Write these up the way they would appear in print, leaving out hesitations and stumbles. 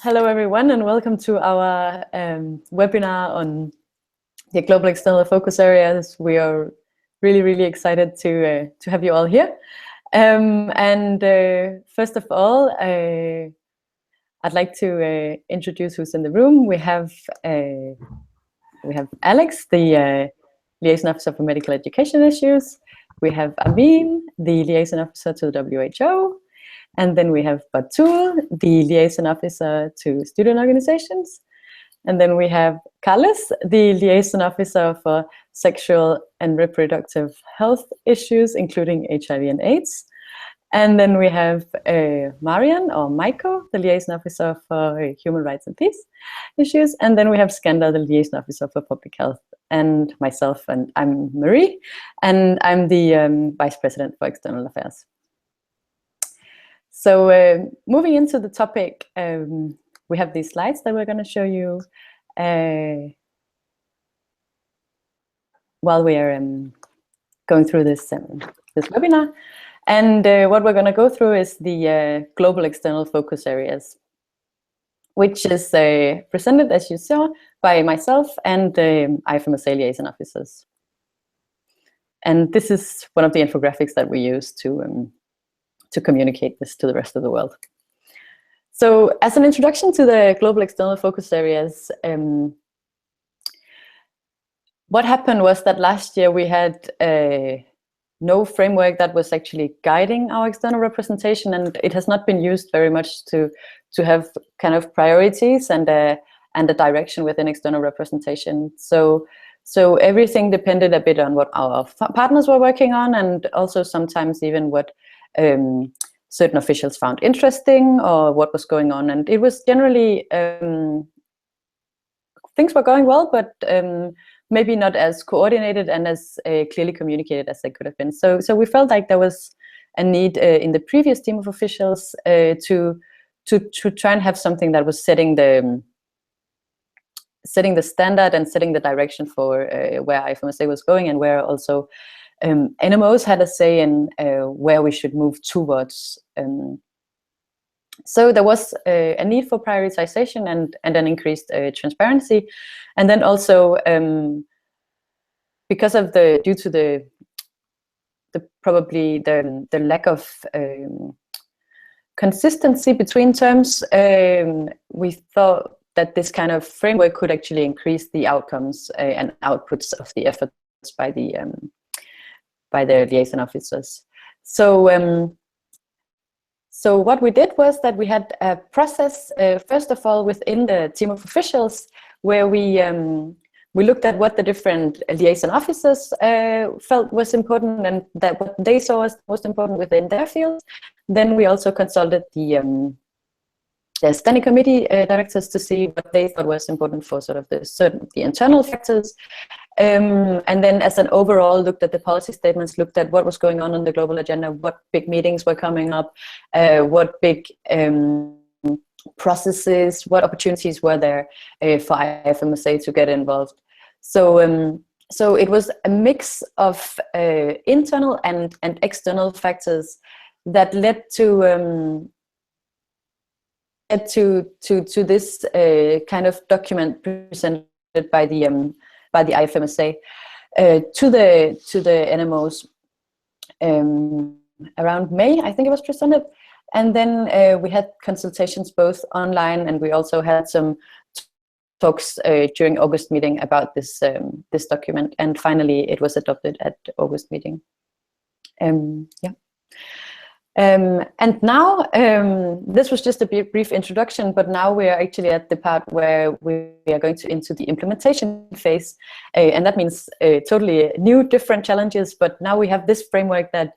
Hello, everyone, and welcome to our webinar on the global external focus areas. We are really excited to have you all here. First of all, I'd like to introduce who's in the room. We have Alex, the Liaison Officer for Medical Education Issues. We have Amin, the Liaison Officer to the WHO. And then we have Batul, the Liaison Officer to Student Organizations. And then we have Carlos, the Liaison Officer for Sexual and Reproductive Health Issues, including HIV and AIDS. And then we have Marian, or Maiko, the Liaison Officer for Human Rights and Peace Issues. And then we have Skander, the Liaison Officer for Public Health, and myself, and I'm Marie, and I'm the Vice-President for External Affairs. So moving into the topic, we have these slides that we're going to show you while we are going through this webinar. And what we're going to go through is the global external focus areas, which is presented, as you saw, by myself and IFMSA Liaison Officers. And this is one of the infographics that we use to communicate this to the rest of the world. So as an introduction to the global external focus areas, what happened was that last year we had no framework that was actually guiding our external representation, and it has not been used very much to have kind of priorities and a direction within external representation. So everything depended a bit on what our partners were working on, and also sometimes even what certain officials found interesting or what was going on. And it was generally, things were going well, but maybe not as coordinated and as clearly communicated as they could have been. So we felt like there was a need in the previous team of officials to try and have something that was setting the standard and setting the direction for where IFMSA was going, and where also NMOs had a say in where we should move towards. So there was a need for prioritization and an increased transparency, and then also because of due to the probably the lack of consistency between terms, we thought that this kind of framework could actually increase the outcomes and outputs of the efforts by the liaison officers. So what we did was that we had a process, first of all, within the team of officials, where we looked at what the different liaison officers felt was important, and that what they saw as most important within their fields. Then we also consulted the standing committee directors to see what they thought was important for sort of the internal factors. And then as an overall, looked at the policy statements, looked at what was going on the global agenda, what big meetings were coming up, what big processes, what opportunities were there for IFMSA to get involved. So it was a mix of internal and external factors that led to this kind of document presented by the IFMSA to the NMOs around May, I think it was presented. And then we had consultations both online, and we also had some talks during August meeting about this document. And finally, it was adopted at August meeting. Yeah. And now, this was just a brief introduction, but now we are actually at the part where we are going into the implementation phase. And that means totally new, different challenges, but now we have this framework that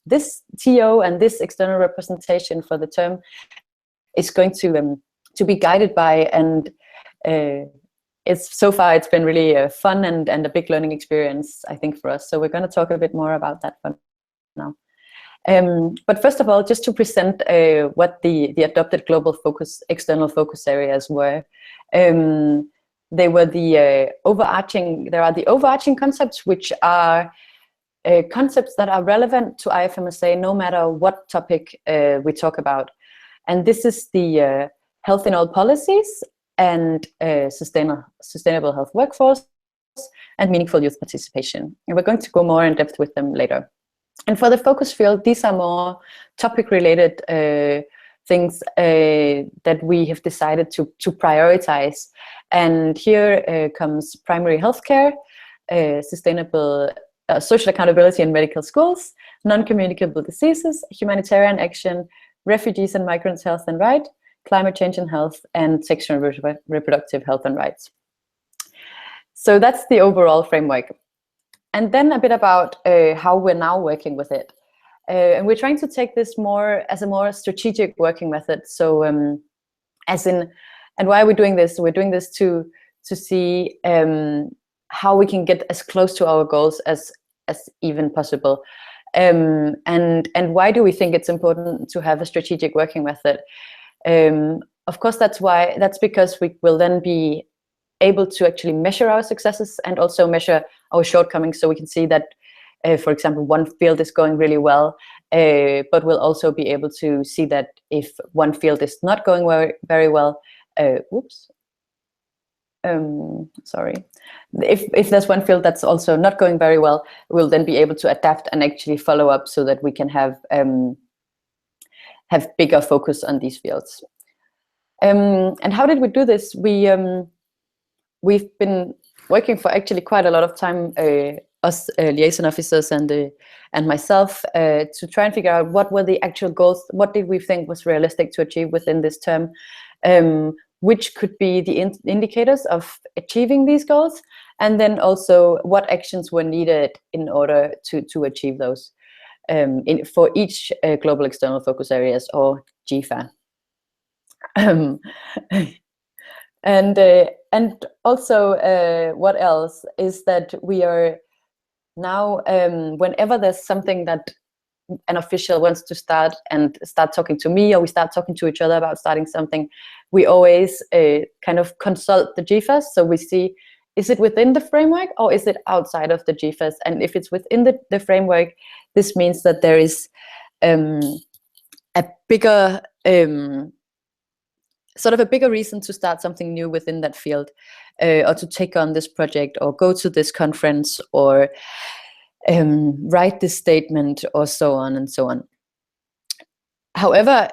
this TO and this external representation for the term is going to be guided by, and so far it's been really fun and a big learning experience, I think, for us. So we're going to talk a bit more about that for now. But first of all, just to present what the adopted global external focus areas were. They were there are the overarching concepts, which are concepts that are relevant to IFMSA no matter what topic we talk about. And this is the health in all policies, and sustainable health workforce, and meaningful youth participation. And we're going to go more in depth with them later. And for the focus field, these are more topic-related things that we have decided to prioritize. And here comes primary healthcare, sustainable social accountability in medical schools, non-communicable diseases, humanitarian action, refugees and migrants' health and right, climate change and health, and sexual and reproductive health and rights. So that's the overall framework. And then a bit about how we're now working with it. And we're trying to take this more as a more strategic working method. So and why are we doing this? We're doing this to see how we can get as close to our goals as even possible. And why do we think it's important to have a strategic working method? Of course, that's because we will then be able to actually measure our successes and also measure our shortcomings, so we can see that, for example, one field is going really well, but we'll also be able to see that if one field is not going very well, sorry. If there's one field that's also not going very well, we'll then be able to adapt and actually follow up so that we can have bigger focus on these fields. And how did we do this? We've been working for actually quite a lot of time, us liaison officers and myself, to try and figure out what were the actual goals, what did we think was realistic to achieve within this term, which could be the indicators of achieving these goals, and then also what actions were needed in order to achieve those for each global external focus areas, or GEFA. And also, what else is that we are now, whenever there's something that an official wants to start talking to me, or we start talking to each other about starting something, we always kind of consult the GEFAs. So we see, is it within the framework or is it outside of the GEFAs? And if it's within the framework, this means that there is a bigger sort of a bigger reason to start something new within that field, or to take on this project, or go to this conference, or write this statement, or so on and so on. However,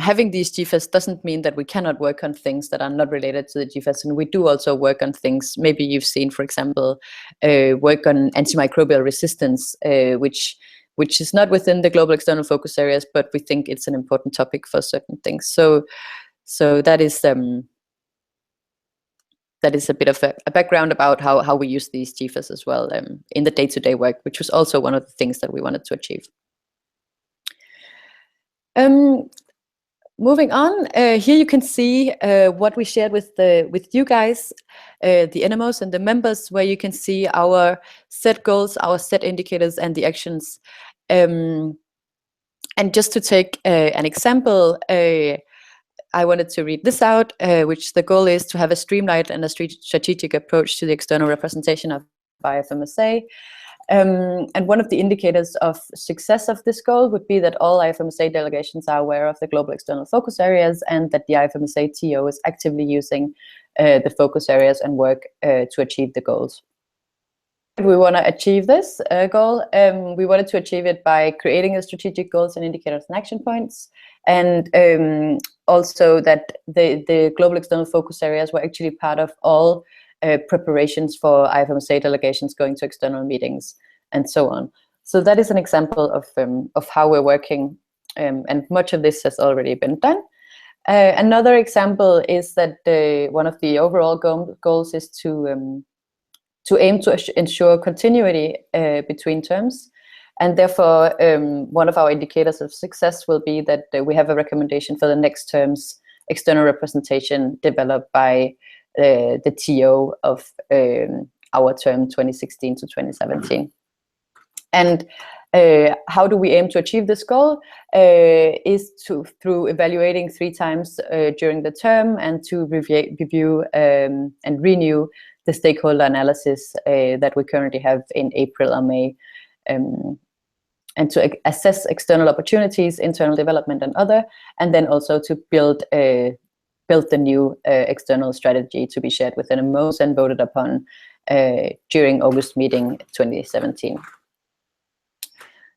having these GEFAs doesn't mean that we cannot work on things that are not related to the GEFAs, and we do also work on things, maybe you've seen, for example, work on antimicrobial resistance, which is not within the global external focus areas, but we think it's an important topic for certain things. So that is a bit of a background about how we use these GEFAs as well in the day-to-day work, which was also one of the things that we wanted to achieve. Moving on, here you can see what we shared with you guys, the NMOs and the members, where you can see our set goals, our set indicators, and the actions. And just to take an example, I wanted to read this out, which the goal is to have a streamlined and a strategic approach to the external representation of IFMSA. And one of the indicators of success of this goal would be that all IFMSA delegations are aware of the global external focus areas, and that the IFMSA TO is actively using the focus areas and work to achieve the goals. We want to achieve this goal. We wanted to achieve it by creating a strategic goals and indicators and action points, and also that the global external focus areas were actually part of all preparations for IFMSA delegations going to external meetings and so on. So that is an example of how we're working, and much of this has already been done. Another example is that one of the overall goals is to aim to ensure continuity between terms. And therefore, one of our indicators of success will be that we have a recommendation for the next term's external representation developed by the TO of our term 2016 to 2017. And how do we aim to achieve this goal? Is through evaluating 3 times during the term, and to review and renew the stakeholder analysis that we currently have in April or May, and to assess external opportunities, internal development, and other, and then also to build built the new external strategy to be shared with NMOs and voted upon during August meeting 2017.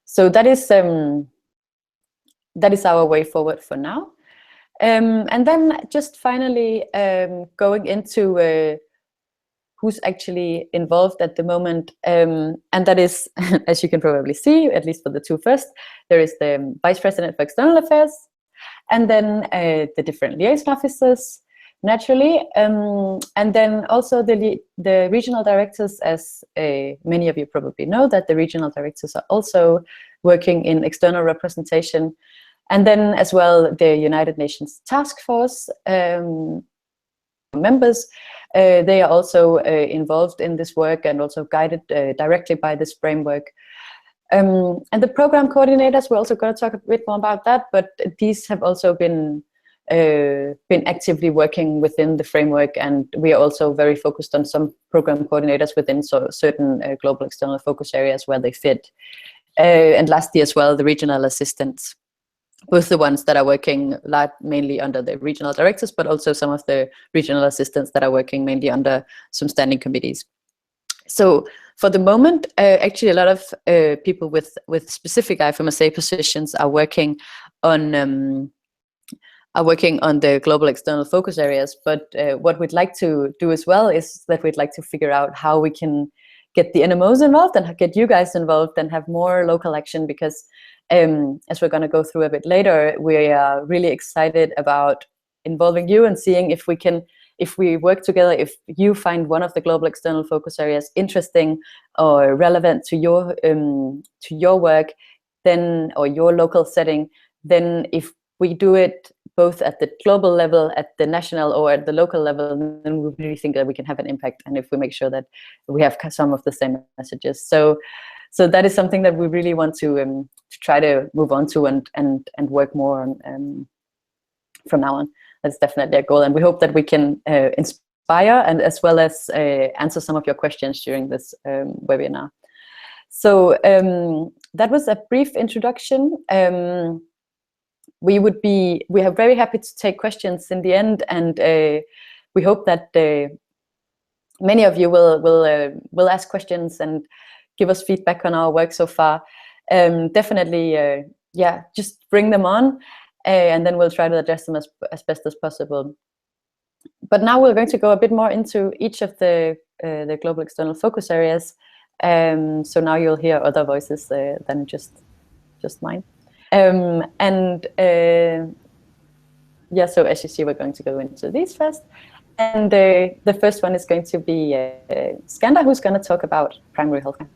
So that is our way forward for now. And then just finally going into who's actually involved at the moment. And that is, as you can probably see, at least for the two first, there is the Vice-President for External Affairs, and then the different liaison officers, naturally. And then also the regional directors, as many of you probably know, that the regional directors are also working in external representation. And then as well, the United Nations Task Force members, they are also involved in this work and also guided directly by this framework. And the program coordinators, we're also going to talk a bit more about that, but these have also been actively working within the framework, and we are also very focused on some program coordinators within certain global external focus areas where they fit. And lastly as well, the regional assistants, both the ones that are working mainly under the regional directors, but also some of the regional assistants that are working mainly under some standing committees. So for the moment, actually a lot of people with specific IFMSA positions are working on the global external focus areas. But what we'd like to do as well is that we'd like to figure out how we can get the NMOs involved and get you guys involved and have more local action, because as we're going to go through a bit later, we are really excited about involving you and seeing if we work together, if you find one of the global external focus areas interesting or relevant to your work, then, or your local setting, then if we do it both at the global level, at the national, or at the local level, then we really think that we can have an impact, and if we make sure that we have some of the same messages. So that is something that we really want to try to move on to and work more on from now on. That's definitely a goal, and we hope that we can inspire and as well as answer some of your questions during this webinar. So that was a brief introduction. We are very happy to take questions in the end, and we hope that many of you will ask questions and give us feedback on our work so far. Definitely, yeah, just bring them on, and then we'll try to address them as best as possible. But now we're going to go a bit more into each of the global external focus areas. So now you'll hear other voices than just mine. Yeah, so as you see, we're going to go into these first. And the first one is going to be Skander, who's going to talk about primary healthcare.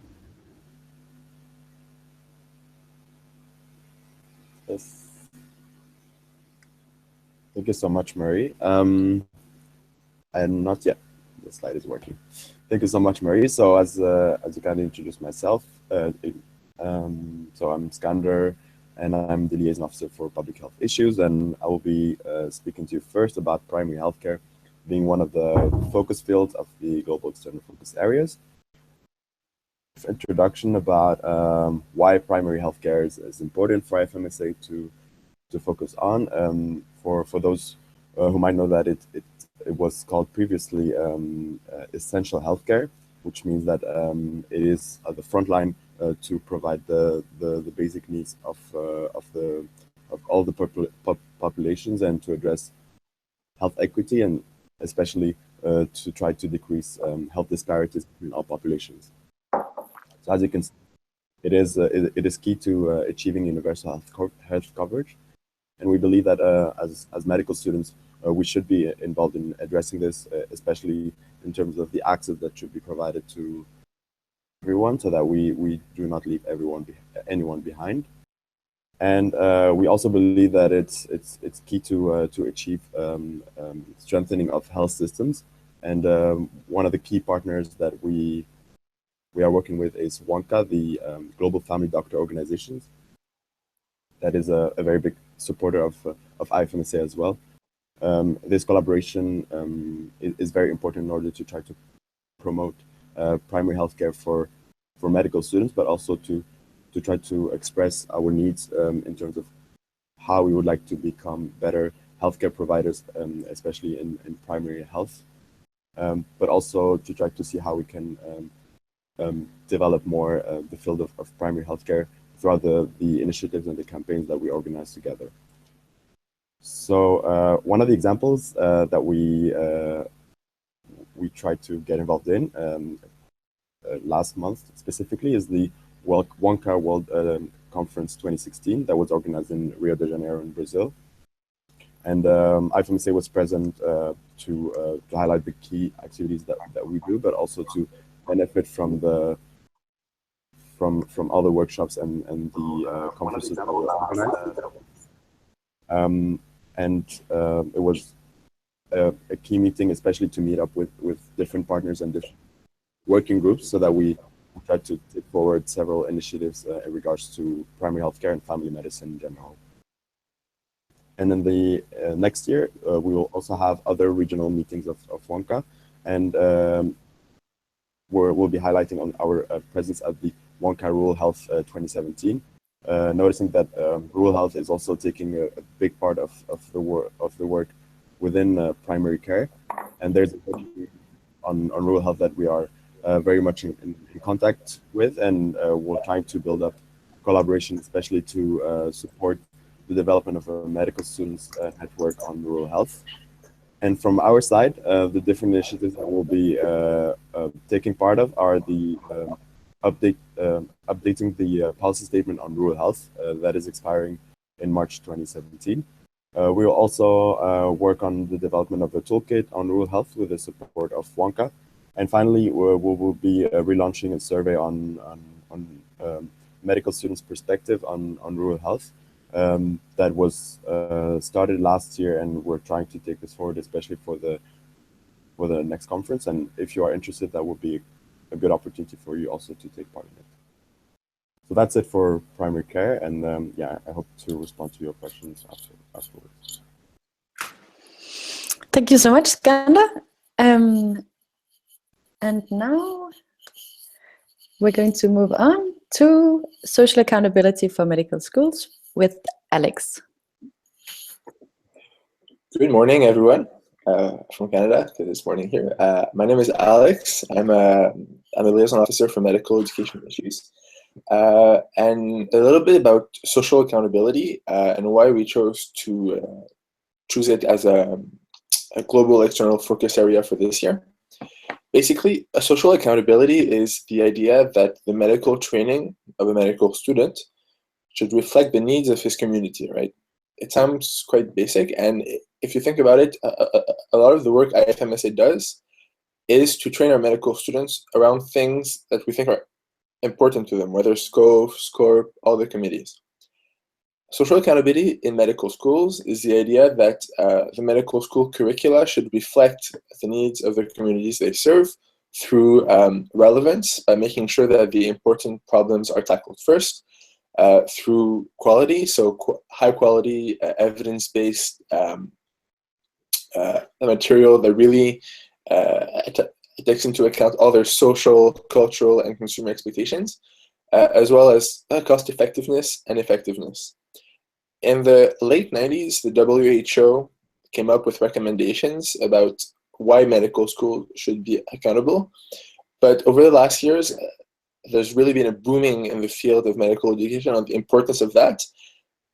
Yes. Thank you so much, Marie. And not yet. The slide is working. Thank you so much, Marie. So as you kind of introduced myself, so I'm Skander, and I'm the Liaison Officer for Public Health Issues, and I will be speaking to you first about primary healthcare being one of the focus fields of the global external focus areas. Introduction about why primary healthcare is important for IFMSA to focus on. For those who might know that it was called previously essential healthcare, which means that it is at the front line to provide the basic needs of all the populations, and to address health equity, and especially to try to decrease health disparities between all populations. So as you can see, it is key to achieving universal health coverage, and we believe that as medical students we should be involved in addressing this, especially in terms of the access that should be provided to everyone, so that we do not leave anyone behind. And we also believe that it's key to achieve strengthening of health systems. And one of the key partners that we are working with is WONCA, the Global Family Doctor Organizations. That is a very big supporter of IFMSA as well. This collaboration is very important in order to try to promote primary healthcare for medical students, but also to try to express our needs in terms of how we would like to become better healthcare providers, especially in primary health, but also to try to see how we can develop more the field of primary healthcare throughout the initiatives and the campaigns that we organize together. So one of the examples that we tried to get involved in last month specifically is the WONCA World Conference 2016 that was organized in Rio de Janeiro in Brazil. And IFMSA was present to highlight the key activities that we do, but also to benefit from all the workshops and the conferences that were organized. It was a key meeting, especially to meet up with different partners and different working groups, so that we tried to take forward several initiatives in regards to primary healthcare and family medicine in general. And then the next year, we will also have other regional meetings of WONCA, and we'll be highlighting on our presence at the WONCA Rural Health 2017, noticing that rural health is also taking a big part of the work within primary care, and there's a on rural health that we are very much in contact with, and we're trying to build up collaboration, especially to support the development of a medical students network on rural health. And from our side, the different initiatives that we'll be taking part of are the updating the policy statement on rural health that is expiring in March 2017. We will also work on the development of a toolkit on rural health with the support of WONCA. And finally, we will be relaunching a survey on medical students' perspective on rural health that was started last year, and we're trying to take this forward, especially for the next conference. And if you are interested, that would be a good opportunity for you also to take part in it. So that's it for primary care, and yeah, I hope to respond to your questions afterwards. Thank you so much, Skander. And now we're going to move on to social accountability for medical schools with Alex. Good morning, everyone from Canada this morning here. My name is Alex. I'm a liaison officer for medical education issues. And a little bit about social accountability and why we chose to choose it as a global external focus area for this year. Basically, a social accountability is the idea that the medical training of a medical student should reflect the needs of his community, right? It sounds quite basic, and if you think about it, a lot of the work IFMSA does is to train our medical students around things that we think are important to them, whether SCOPE, all the committees. Social accountability in medical schools is the idea that the medical school curricula should reflect the needs of the communities they serve through relevance, by making sure that the important problems are tackled first, through quality, so high quality, evidence-based material that really takes into account all their social, cultural, and consumer expectations, as well as cost effectiveness and effectiveness. In the late 90s, the WHO came up with recommendations about why medical school should be accountable. But over the last years, there's really been a booming in the field of medical education on the importance of that,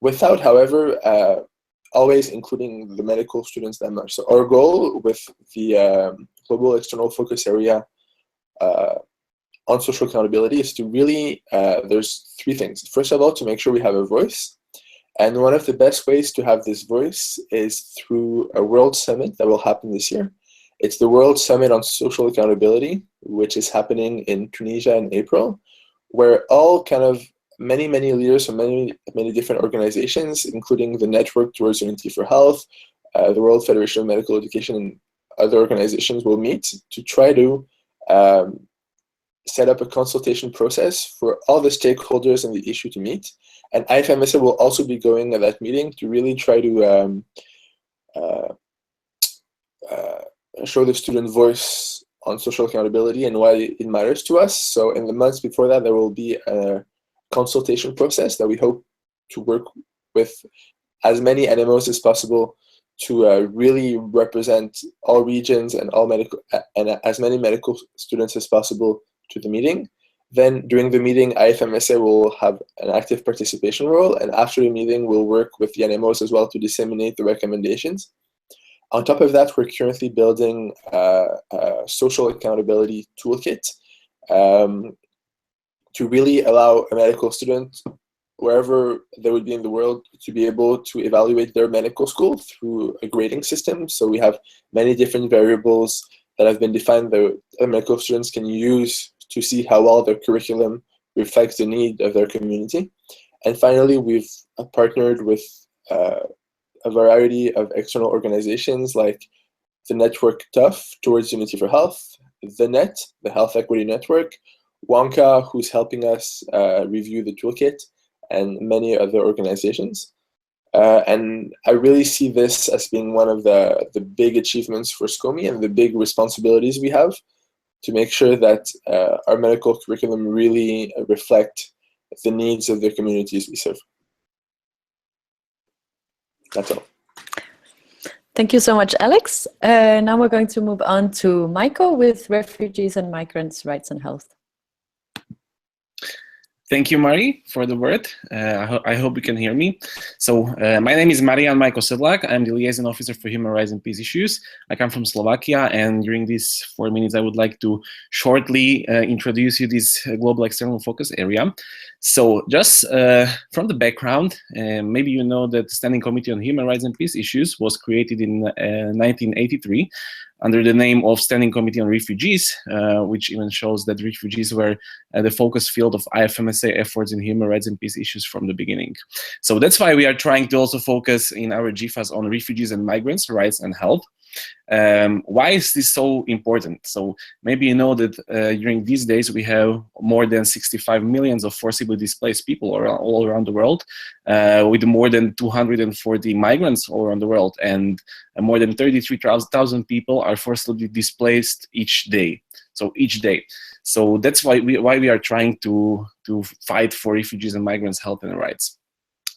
without, however, always including the medical students that much. So our goal with the global external focus area on social accountability is to really, there's three things. First of all, to make sure we have a voice. And one of the best ways to have this voice is through a World Summit that will happen this year. It's the World Summit on Social Accountability, which is happening in Tunisia in April, where all kind of many leaders from many different organizations, including the Network Towards Unity for Health, the World Federation of Medical Education, and other organizations will meet to try to set up a consultation process for all the stakeholders in the issue to meet. And IFMSA will also be going at that meeting to really try to show the student voice on social accountability and why it matters to us. So in the months before that, there will be a consultation process that we hope to work with as many NMOs as possible to really represent all regions and all medical and as many medical students as possible to the meeting. Then during the meeting, IFMSA will have an active participation role, and after the meeting, we'll work with the NMOs as well to disseminate the recommendations. On top of that, we're currently building a social accountability toolkit to really allow a medical student, wherever they would be in the world, to be able to evaluate their medical school through a grading system. So we have many different variables that have been defined that medical students can use to see how well their curriculum reflects the need of their community. And finally, we've partnered with a variety of external organizations like the network TUF, Towards Unity for Health, the NET, the Health Equity Network, WONCA, who's helping us review the toolkit, and many other organizations. And I really see this as being one of the big achievements for SCOME and the big responsibilities we have to make sure that our medical curriculum really reflect the needs of the communities we serve. That's all. Thank you so much, Alex. Now we're going to move on to Michael with Refugees and Migrants' Rights and Health. Thank you, Mari, for the word. I hope you can hear me. So my name is Marian Majko Sedlak. I'm the Liaison Officer for Human Rights and Peace Issues. I come from Slovakia, and during these 4 minutes, I would like to shortly introduce you this global external focus area. So just from the background, maybe you know that the Standing Committee on Human Rights and Peace Issues was created in 1983 under the name of Standing Committee on Refugees, which even shows that refugees were the focus field of IFMSA efforts in human rights and peace issues from the beginning. So that's why we are trying to also focus in our GEFAs on refugees and migrants' rights and health. Why is this so important? So maybe you know that during these days we have more than 65 million of forcibly displaced people all around the world, with more than 240 migrants all around the world, and more than 33,000 people are forcibly displaced each day. So each day. So that's why we are trying to fight for refugees and migrants' health and rights.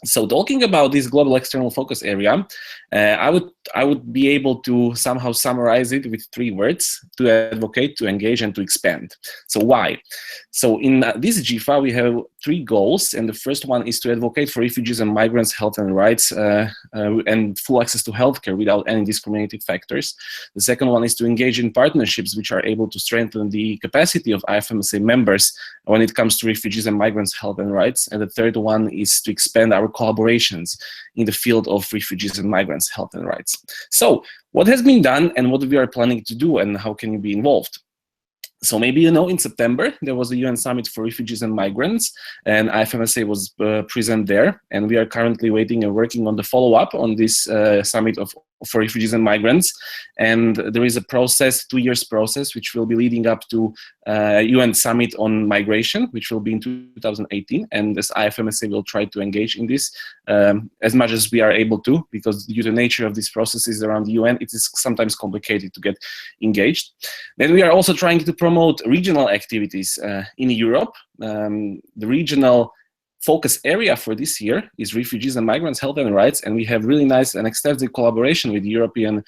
So talking about this global external focus area, I would be able to somehow summarize it with 3 words: to advocate, to engage, and to expand. So why? So in this GEFA, we have 3 goals, and the first one is to advocate for refugees and migrants' health and rights and full access to healthcare without any discriminating factors. The second one is to engage in partnerships which are able to strengthen the capacity of IFMSA members when it comes to refugees and migrants' health and rights. And the third one is to expand our collaborations in the field of refugees and migrants' health and rights. So what has been done and what we are planning to do, and how can you be involved? So maybe you know, in September, there was a UN Summit for Refugees and Migrants, and IFMSA was present there. And we are currently waiting and working on the follow-up on this Summit for Refugees and Migrants. And there is a process, 2 years process, which will be leading up to UN Summit on Migration, which will be in 2018. And as IFMSA will try to engage in this as much as we are able to, because due to the nature of these processes around the UN, it is sometimes complicated to get engaged. Then we are also trying to promote regional activities in Europe. The regional focus area for this year is refugees and migrants' health and rights, and we have really nice and extensive collaboration with the European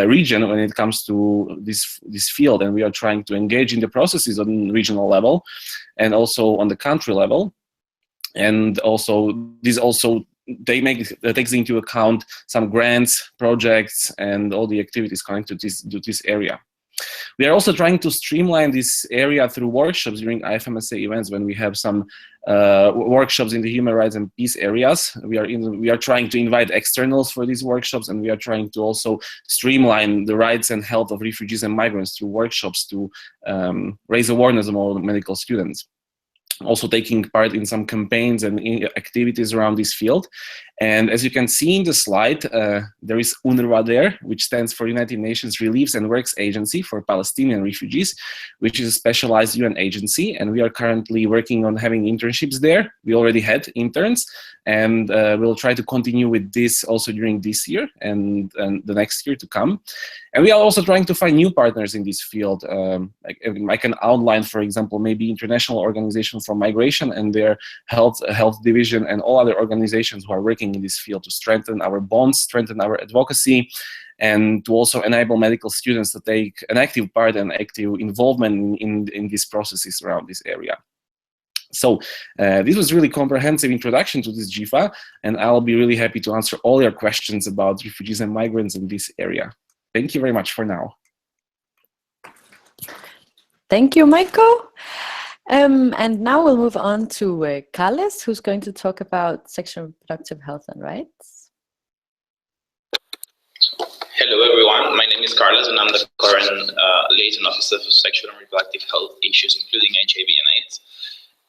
region when it comes to this field, and we are trying to engage in the processes on regional level and also on the country level. And also this also takes into account some grants, projects, and all the activities connected to this area. We are also trying to streamline this area through workshops during IFMSA events when we have some workshops in the human rights and peace areas. We are trying to invite externals for these workshops, and we are trying to also streamline the rights and health of refugees and migrants through workshops to raise awareness among medical students. Also taking part in some campaigns and activities around this field. And as you can see in the slide, there is UNRWA there, which stands for United Nations Reliefs and Works Agency for Palestinian Refugees, which is a specialized UN agency. And we are currently working on having internships there. We already had interns, and we'll try to continue with this also during this year and the next year to come. And we are also trying to find new partners in this field. I can outline, for example, maybe International Organization for Migration and their health division, and all other organizations who are working working in this field to strengthen our bonds, strengthen our advocacy, and to also enable medical students to take an active part and active involvement in these processes around this area. So this was really comprehensive introduction to this GEFA, and I'll be really happy to answer all your questions about refugees and migrants in this area. Thank you very much for now. Thank you, Michael. And now we'll move on to Carles, who's going to talk about sexual and reproductive health and rights. Hello, everyone. My name is Carlos, and I'm the current Liaison Officer for Sexual and Reproductive Health Issues, including HIV and AIDS.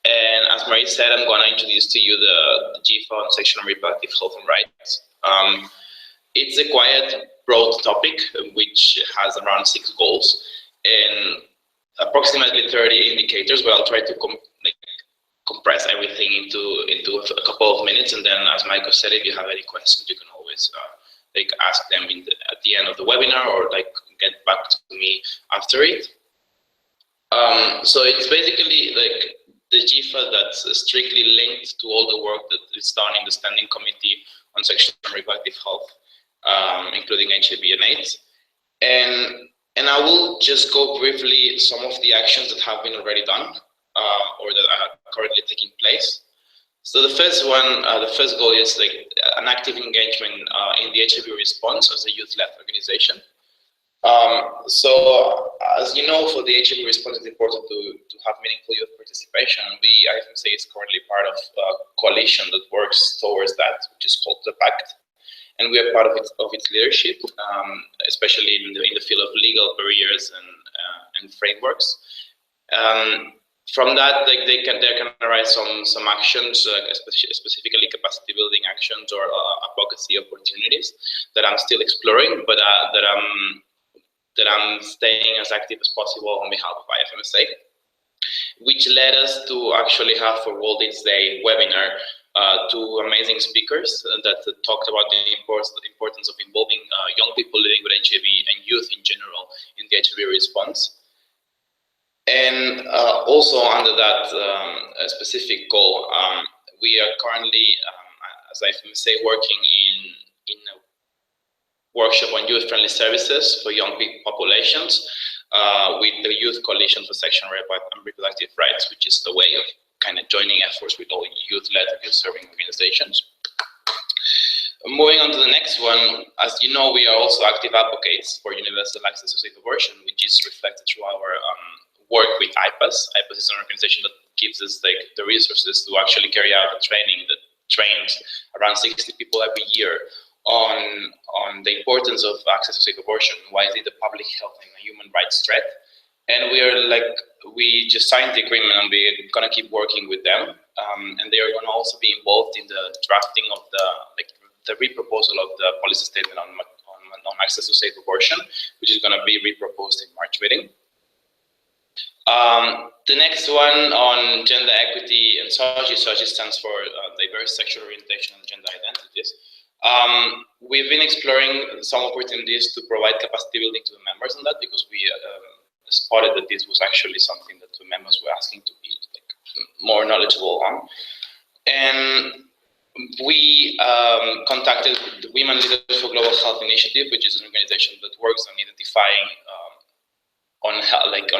And as Marie said, I'm going to introduce to you the GEFA on Sexual and Reproductive Health and Rights. It's a quite broad topic, which has around 6 goals and approximately 30 indicators, but I'll try to compress everything into a couple of minutes. And then, as Michael said, if you have any questions, you can always ask them at the end of the webinar, or get back to me after it. So it's basically the GEFA that's strictly linked to all the work that is done in the Standing Committee on Sexual and Reproductive Health, including HIV and AIDS. And I will just go briefly some of the actions that have been already done or that are currently taking place. So the first one, the first goal is an active engagement in the HIV response as a youth-led organization. So as you know, for the HIV response, it's important to have meaningful youth participation. IFMSA is currently part of a coalition that works towards that, which is called the Pact. And we are part of its leadership, especially in the field of legal barriers and frameworks. From that, there can arise some actions, specifically capacity building actions or advocacy opportunities that I'm still exploring, but that I'm staying as active as possible on behalf of IFMSA, which led us to actually have for World AIDS Day webinar 2 amazing speakers that talked about the importance of involving young people living with HIV and youth in general in the HIV response. And also under that specific goal, we are currently, as IFMSA, working in a workshop on youth-friendly services for young populations with the Youth Coalition for Sexual and Reproductive Rights, which is the way of kind of joining efforts with all youth-led youth-serving organizations. Moving on to the next one, as you know, we are also active advocates for universal access to safe abortion, which is reflected through our work with IPAS. IPAS is an organization that gives us the resources to actually carry out a training that trains around 60 people every year on the importance of access to safe abortion. Why is it a public health and a human rights threat? And we just signed the agreement, and we're gonna keep working with them. And they are gonna also be involved in the drafting of the re-proposal of the policy statement on access to safe abortion, which is gonna be re-proposed in March meeting. The next one on gender equity and SOGI. SOGI stands for diverse sexual orientation and gender identities. We've been exploring some opportunities to provide capacity building to the members on that, because we spotted that this was actually something that the members were asking to be more knowledgeable on. And we contacted the Women Leaders for Global Health Initiative, which is an organization that works on identifying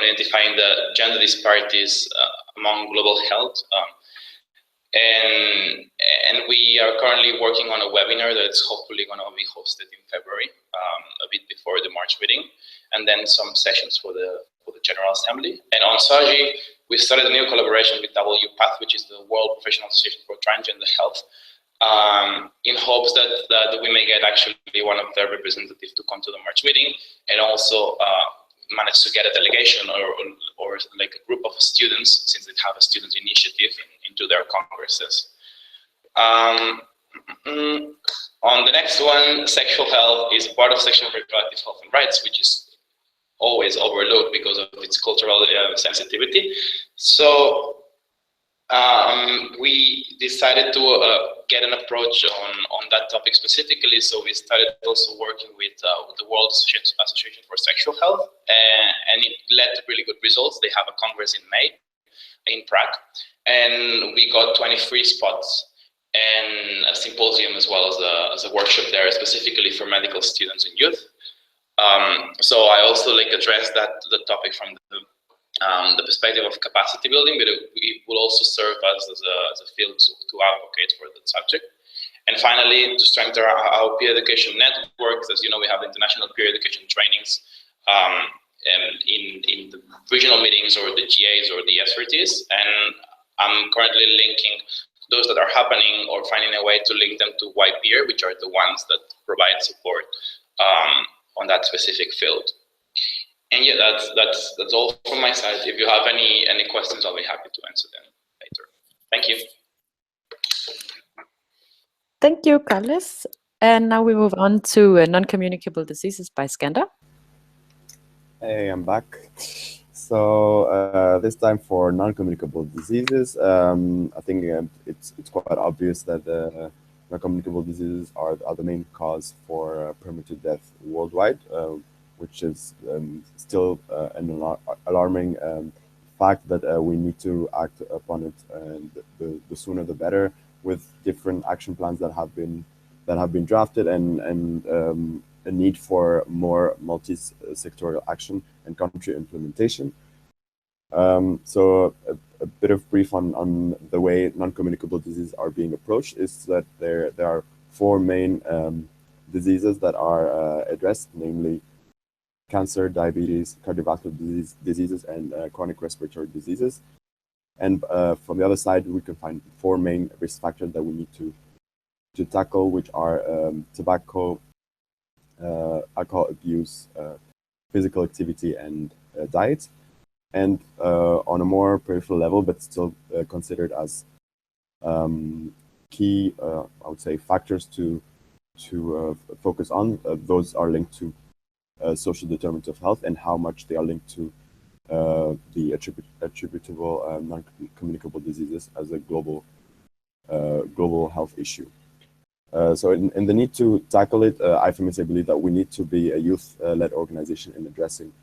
identifying the gender disparities among global health. And we are currently working on a webinar that's hopefully going to be hosted in February, a bit before the March meeting, and then some sessions for the General Assembly. And on SOGI, we started a new collaboration with WPATH, which is the World Professional Association for Transgender Health, in hopes that we may get actually one of their representatives to come to the March meeting, and also manage to get a delegation or like a group of students, since they have a student initiative into their congresses. On the next one, sexual health is part of sexual and reproductive health and rights, which is always overlooked because of its cultural sensitivity. So we decided to get an approach on that topic specifically. So we started also working with the World Association for Sexual Health, and it led to really good results. They have a congress in May in Prague, and we got 23 spots and a symposium as well as a workshop there specifically for medical students and youth. So I also address the topic from the perspective of capacity building, but it will also serve us as a field to advocate for that subject. And finally, to strengthen our peer education networks. As you know, we have international peer education trainings in the regional meetings or the GAs or the SRTs, and I'm currently linking those that are happening or finding a way to link them to YPeer, which are the ones that provide support on that specific field. And yeah, that's all from my side. If you have any questions, I'll be happy to answer them later. Thank you. Thank you, Carlos. And now we move on to non-communicable diseases by Skander. Hey, I'm back. So this time for non-communicable diseases, I think it's quite obvious that non-communicable diseases are the main cause for premature death worldwide, which is still an alarming fact that we need to act upon it, and the sooner the better, with different action plans that have been drafted and a need for more multi-sectorial action and country implementation. So a bit of brief on the way non-communicable diseases are being approached is that there are four main diseases that are addressed, namely cancer, diabetes, cardiovascular diseases, and chronic respiratory diseases. And from the other side, we can find four main risk factors that we need to tackle, which are tobacco, alcohol abuse, physical activity, and diet. And on a more peripheral level, but still considered as key, I would say, factors to focus on, those are linked to social determinants of health and how much they are linked to the attributable non-communicable diseases as a global health issue. So in the need to tackle it, IFMSA believe that we need to be a youth-led organization in addressing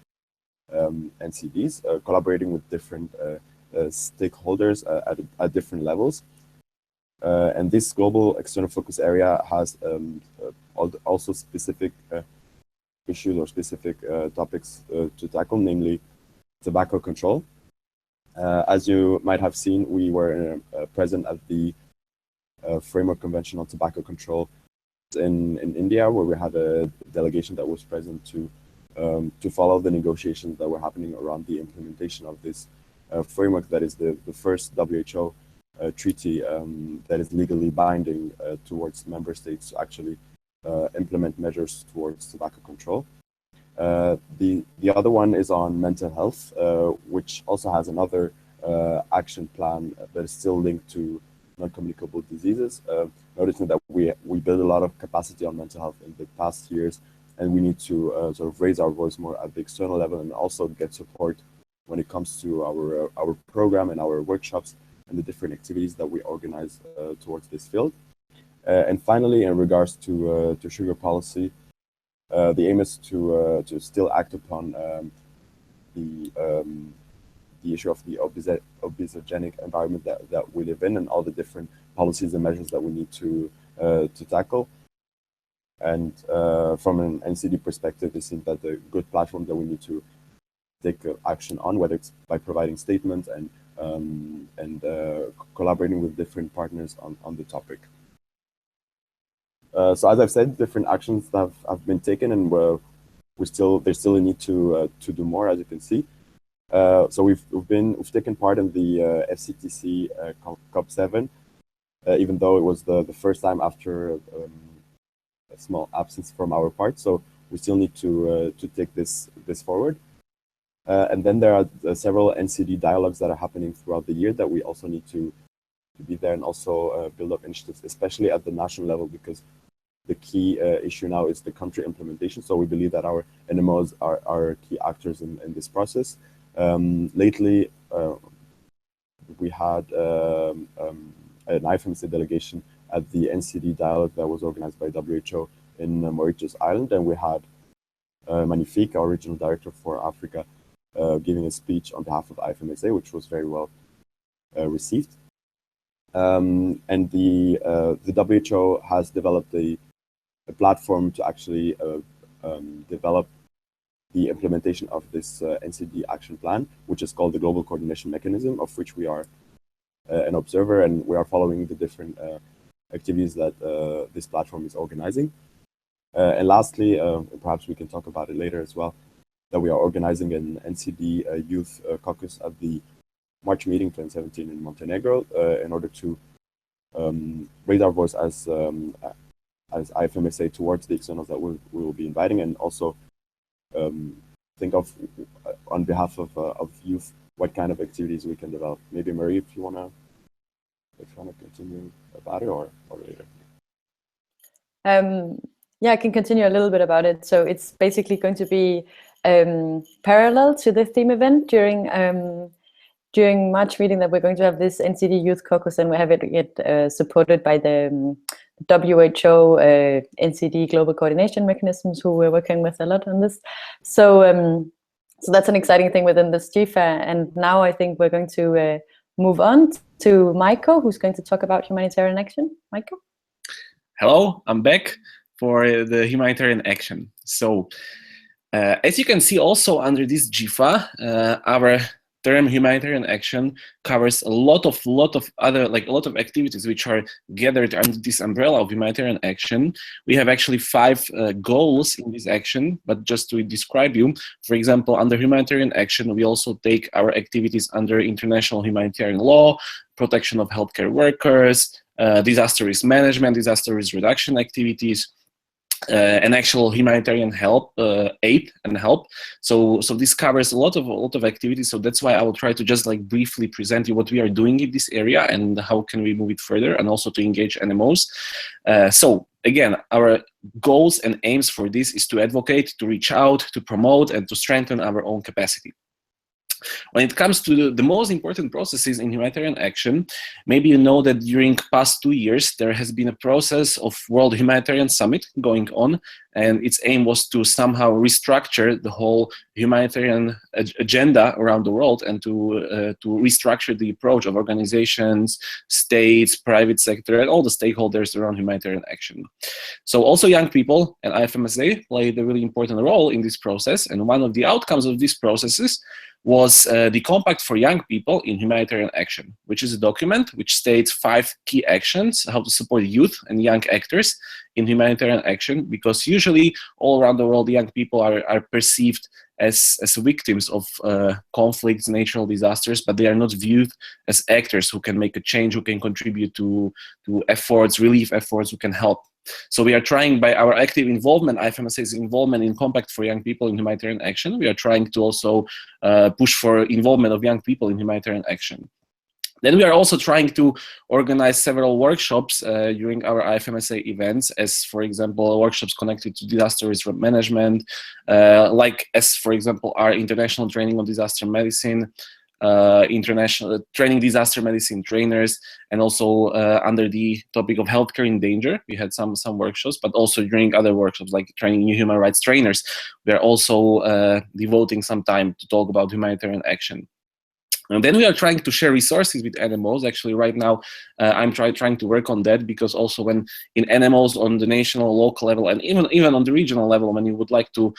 NCDs, collaborating with different stakeholders at different levels. And this global external focus area has also specific issues or specific topics to tackle, namely tobacco control. As you might have seen, we were present at the Framework Convention on Tobacco Control in India, where we had a delegation that was present to follow the negotiations that were happening around the implementation of this framework that is the first WHO treaty that is legally binding towards member states to actually implement measures towards tobacco control. The other one is on mental health, which also has another action plan that is still linked to non-communicable diseases, noticing that we build a lot of capacity on mental health in the past years, and we need to sort of raise our voice more at the external level and also get support when it comes to our program and our workshops and the different activities that we organize towards this field. And finally, in regards to sugar policy, the aim is to still act upon the issue of the obesogenic environment that we live in, and all the different policies and measures that we need to tackle. And from an NCD perspective, it seems that the good platform that we need to take action on, whether it's by providing statements and collaborating with different partners on the topic. So as I've said, different actions have been taken, and there's still a need to do more, as you can see. So we've taken part in the FCTC COP7, even though it was the first time after a small absence from our part. So we still need to take this forward. And then there are several NCD dialogues that are happening throughout the year that we also need to be there and also build up initiatives, especially at the national level, because the key issue now is the country implementation. So we believe that our NMOs are key actors in this process. Lately, we had an IFMSA delegation at the NCD dialogue that was organized by WHO in Mauritius Island, and we had Magnifique, our regional director for Africa, giving a speech on behalf of IFMSA, which was very well received. And the WHO has developed a platform to actually develop the implementation of this NCD action plan, which is called the Global Coordination Mechanism, of which we are an observer, and we are following the different activities that this platform is organizing. And lastly, perhaps we can talk about it later as well, that we are organizing an NCD youth caucus at the March meeting 2017 in Montenegro in order to raise our voice as IFMSA towards the externals that we will be inviting, and also think of, on behalf of youth, what kind of activities we can develop. Maybe Marie, if you wanna continue about it, or later. Yeah, I can continue a little bit about it. So it's basically going to be parallel to the theme event during March meeting, that we're going to have this NCD Youth Caucus, and we have it supported by the WHO NCD Global Coordination Mechanisms, who we're working with a lot on this. So so that's an exciting thing within this GEFA. And now I think we're going to move on to Michael, who's going to talk about humanitarian action. Michael? Hello, I'm back for the humanitarian action. So as you can see also under this GEFA, our term humanitarian action covers a lot of other, like a lot of activities which are gathered under this umbrella of humanitarian action. We have actually 5 goals in this action, but just to describe you, for example, under humanitarian action, we also take our activities under international humanitarian law, protection of healthcare workers, disaster risk management, disaster risk reduction activities, and actual humanitarian help, aid and help. So this covers a lot of activities. So that's why I will try to just like briefly present you what we are doing in this area and how can we move it further, and also to engage NMOs. So again, our goals and aims for this is to advocate, to reach out, to promote, and to strengthen our own capacity. When it comes to the most important processes in humanitarian action, maybe you know that during past 2 years, there has been a process of World Humanitarian Summit going on, and its aim was to somehow restructure the whole humanitarian agenda around the world, and to restructure the approach of organizations, states, private sector, and all the stakeholders around humanitarian action. So also young people and IFMSA played a really important role in this process, and one of the outcomes of these processes was the Compact for Young People in Humanitarian Action, which is a document which states 5 key actions, how to support youth and young actors in humanitarian action, because usually all around the world, young people are perceived as victims of conflicts, natural disasters, but they are not viewed as actors who can make a change, who can contribute to efforts, relief efforts, who can help. So we are trying, by our active involvement, IFMSA's involvement in Compact for Young People in Humanitarian Action, we are trying to also push for involvement of young people in humanitarian action. Then we are also trying to organize several workshops during our IFMSA events, as for example, workshops connected to disaster risk management, like as for example, our international training on disaster medicine, international training disaster medicine trainers, and also under the topic of healthcare in danger, we had some workshops, but also during other workshops like training new human rights trainers, we are also devoting some time to talk about humanitarian action. And then we are trying to share resources with NMOs. Actually, right now, I'm trying to work on that, because also when in NMOs on the national, local level, and even on the regional level, when you would like to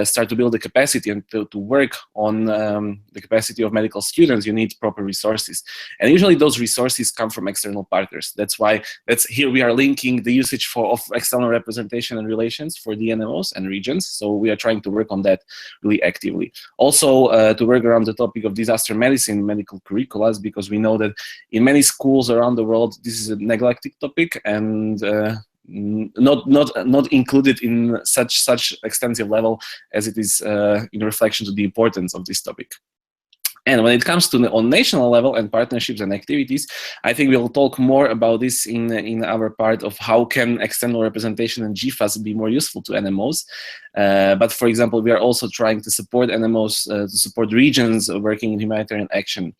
start to build the capacity and to work on the capacity of medical students, you need proper resources. And usually those resources come from external partners. That's why here we are linking the usage of external representation and relations for the NMOs and regions. So we are trying to work on that really actively. Also to work around the topic of disaster medicine, medical curricula, because we know that in many schools around the world, this is a neglected topic, and not included in such extensive level as it is in reflection to the importance of this topic. And when it comes to on national level and partnerships and activities, I think we'll talk more about this in our part of how can external representation and GEFAs be more useful to NMOs. But for example, we are also trying to support NMOs, to support regions working in humanitarian action.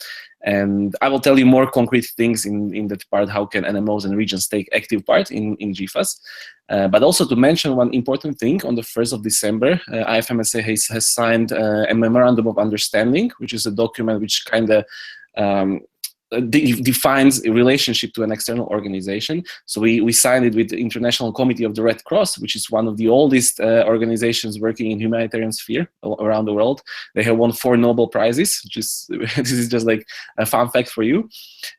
And I will tell you more concrete things in that part, how can NMOs and regions take active part in GEFAs. But also to mention one important thing, on the 1st of December, IFMSA has signed a Memorandum of Understanding, which is a document which kind of defines a relationship to an external organization. So we signed it with the International Committee of the Red Cross, which is one of the oldest organizations working in humanitarian sphere around the world. They have won 4 Nobel Prizes, which is this is just like a fun fact for you.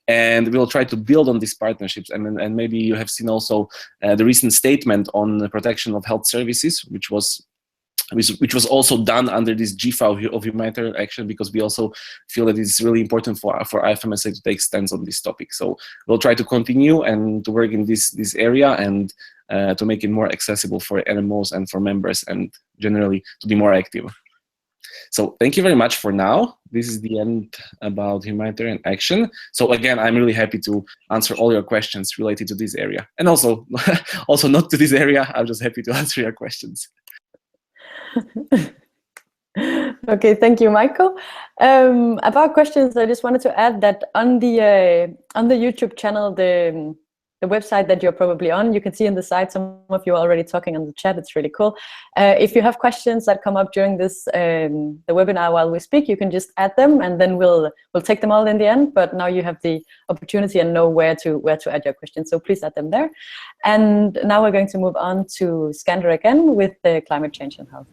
And we'll try to build on these partnerships. And maybe you have seen also the recent statement on the protection of health services, which was also done under this GEFA of humanitarian action, because we also feel that it's really important for IFMSA to take stands on this topic. So we'll try to continue and to work in this area and to make it more accessible for NMOs and for members, and generally to be more active. So thank you very much for now. This is the end about humanitarian action. So again, I'm really happy to answer all your questions related to this area, and also not to this area. I'm just happy to answer your questions. Okay, thank you, Michael. About questions, I just wanted to add that on the YouTube channel, the website that you're probably on, you can see on the side some of you are already talking on the chat. It's really cool. If you have questions that come up during this the webinar while we speak, you can just add them, and then we'll take them all in the end. But now you have the opportunity and know where to add your questions. So please add them there. And now we're going to move on to Skander again with the climate change and health.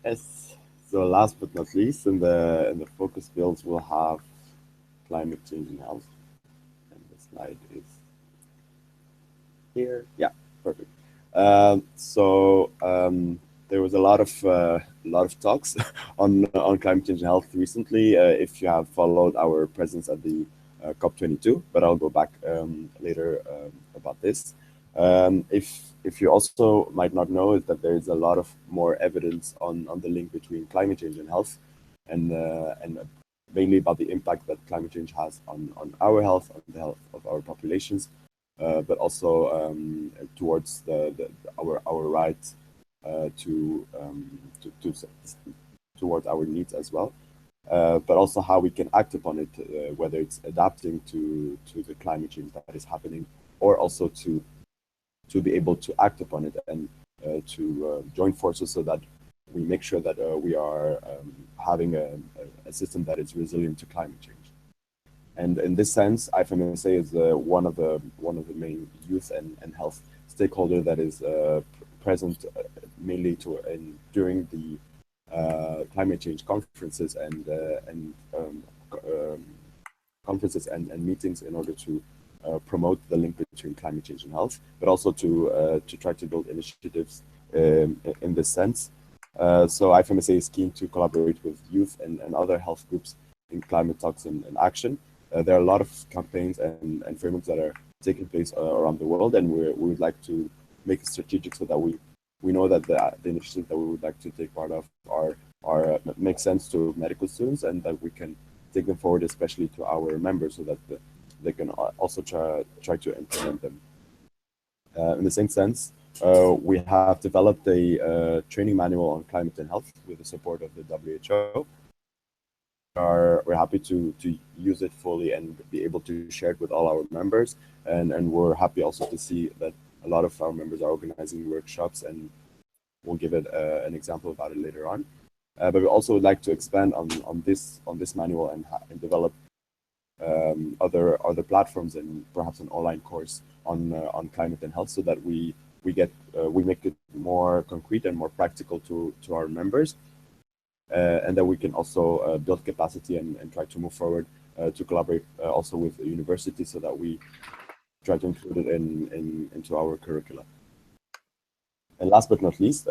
Yes. So last but not least, in the focus fields, we'll have climate change and health. And the slide is here. Yeah, perfect. There was a lot of talks on climate change and health recently. If you have followed our presence at the COP22, but I'll go back later about this. If you also might not know, is that there is a lot of more evidence on the link between climate change and health, and mainly about the impact that climate change has on our health, on the health of our populations, but also towards our right towards our needs as well, but also how we can act upon it, whether it's adapting to the climate change that is happening, or also to be able to act upon it and to join forces so that we make sure that we are having a system that is resilient to climate change. And in this sense, IFMSA is one of the main youth and health stakeholder that is present mainly during the climate change conferences and meetings in order to promote the link between climate change and health, but also to try to build initiatives in this sense. So IFMSA is keen to collaborate with youth and other health groups in climate talks and action. There are a lot of campaigns and frameworks that are taking place around the world, and we would like to make it strategic so that we know that the initiatives that we would like to take part of are make sense to medical students, and that we can take them forward, especially to our members, so that they can also try to implement them. In the same sense, we have developed a training manual on climate and health with the support of the WHO. We're happy to use it fully and be able to share it with all our members, and we're happy also to see that a lot of our members are organizing workshops, and we'll give it an example about it later on. But we also would like to expand on this manual and develop other platforms and perhaps an online course on climate and health, so that we make it more concrete and more practical to our members, and that we can also build capacity and try to move forward to collaborate also with the university, so that we try to include it into our curricula. And last but not least,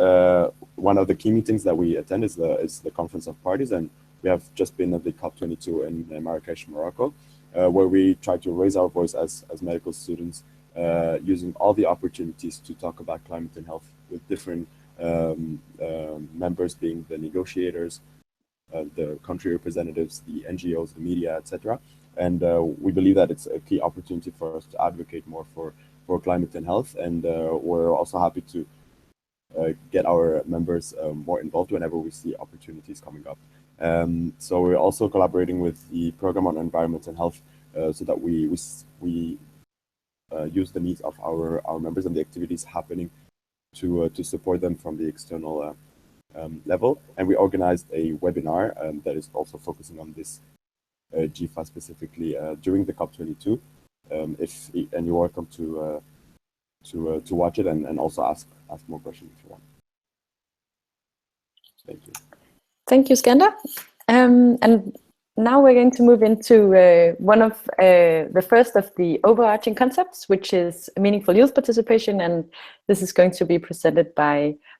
one of the key meetings that we attend is the Conference of Parties, and we have just been at the COP22 in Marrakesh, Morocco, where we try to raise our voice as medical students, using all the opportunities to talk about climate and health with different members, being the negotiators, the country representatives, the NGOs, the media, etc. And we believe that it's a key opportunity for us to advocate more for climate and health, and we're also happy to get our members more involved whenever we see opportunities coming up. So we're also collaborating with the program on environment and health, so that we use the needs of our members and the activities happening to support them from the external level. And we organized a webinar that is also focusing on this GEFA specifically during the COP22. And you're welcome to watch it and also ask more questions if you want. Thank you. Thank you, Skander. And now we're going to move into one of the first of the overarching concepts, which is meaningful youth participation. And this is going to be presented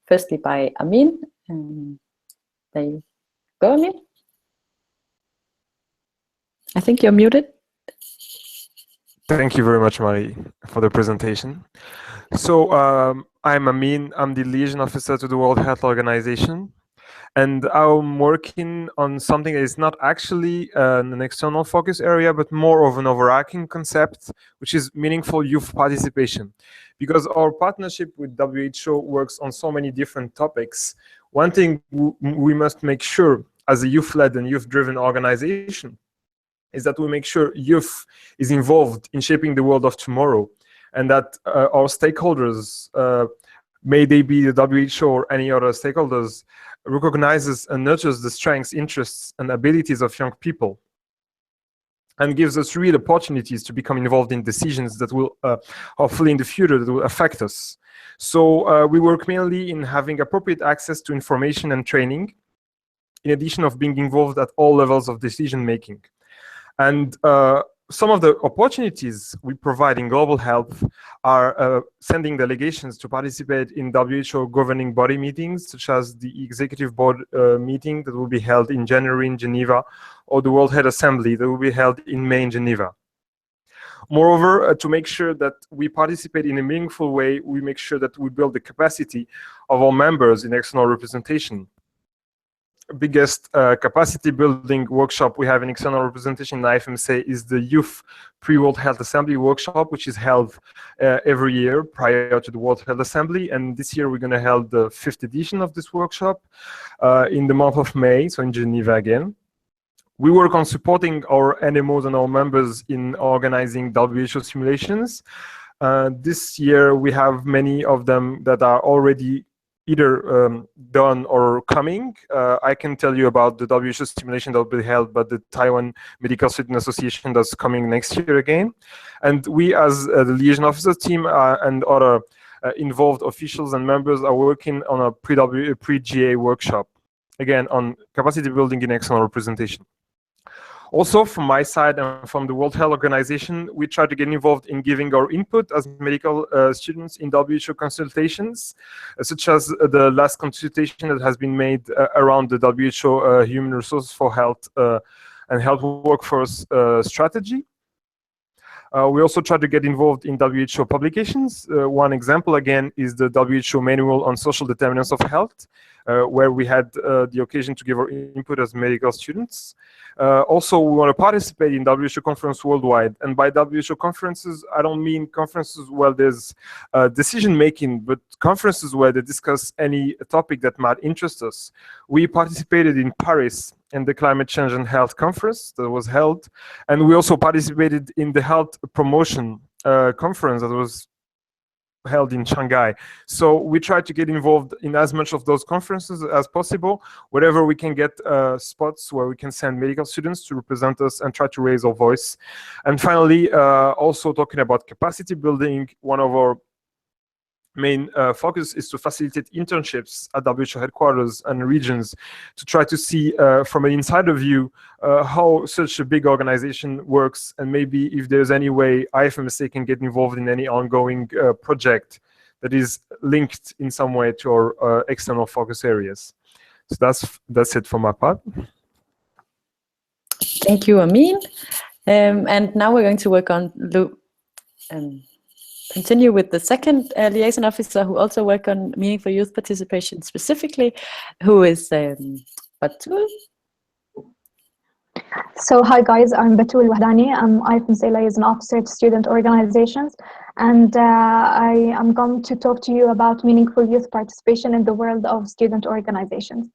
firstly by Amin. There you go, Amin. I think you're muted. Thank you very much, Marie, for the presentation. So I'm Amin. I'm the Liaison Officer to the World Health Organization. And I'm working on something that is not actually an external focus area, but more of an overarching concept, which is meaningful youth participation. Because our partnership with WHO works on so many different topics, one thing we must make sure as a youth-led and youth-driven organization is that we make sure youth is involved in shaping the world of tomorrow, and that our stakeholders, may they be the WHO or any other stakeholders, recognizes and nurtures the strengths, interests, and abilities of young people, and gives us real opportunities to become involved in decisions that will, hopefully in the future, that will affect us. So we work mainly in having appropriate access to information and training, in addition of being involved at all levels of decision making. And some of the opportunities we provide in global health are sending delegations to participate in WHO governing body meetings, such as the Executive Board meeting that will be held in January in Geneva, or the World Health Assembly that will be held in May in Geneva. Moreover, to make sure that we participate in a meaningful way, we make sure that we build the capacity of our members in external representation. Biggest capacity building workshop we have in external representation in IFMSA is the Youth Pre-World Health Assembly workshop, which is held every year prior to the World Health Assembly. And this year we're going to hold the 5th edition of this workshop in the month of May, so in Geneva again. We work on supporting our NMOs and our members in organizing WHO simulations. This year we have many of them that are already either done or coming. I can tell you about the WHO simulation that will be held by the Taiwan Medical Student Association that's coming next year again. And we as the Liaison Officers team and other involved officials and members are working on a pre-GA workshop, again, on capacity building in external representation. Also, from my side and from the World Health Organization, we try to get involved in giving our input as medical students in WHO consultations, such as the last consultation that has been made around the WHO Human Resources for Health and Health Workforce strategy. We also try to get involved in WHO publications. One example, again, is the WHO Manual on Social Determinants of Health, where we had the occasion to give our input as medical students. Also, we want to participate in WHO conference worldwide. And by WHO conferences, I don't mean conferences where there's decision-making, but conferences where they discuss any topic that might interest us. We participated in Paris in the Climate Change and Health Conference that was held. And we also participated in the Health Promotion Conference that was held in Shanghai. So we try to get involved in as much of those conferences as possible, wherever we can get spots where we can send medical students to represent us and try to raise our voice. And finally, also talking about capacity building, one of our main focus is to facilitate internships at WHO headquarters and regions to try to see from an insider view how such a big organization works, and maybe if there's any way IFMSA can get involved in any ongoing project that is linked in some way to our external focus areas. So that's it for my part. Thank you, Amin. And now we're going to work on continue with the second liaison officer who also work on meaningful youth participation specifically, who is Batul. So hi guys, I'm Batul Wahdani. I'm IFMSA Liaison Officer to Student Organizations, and I am going to talk to you about meaningful youth participation in the world of student organizations.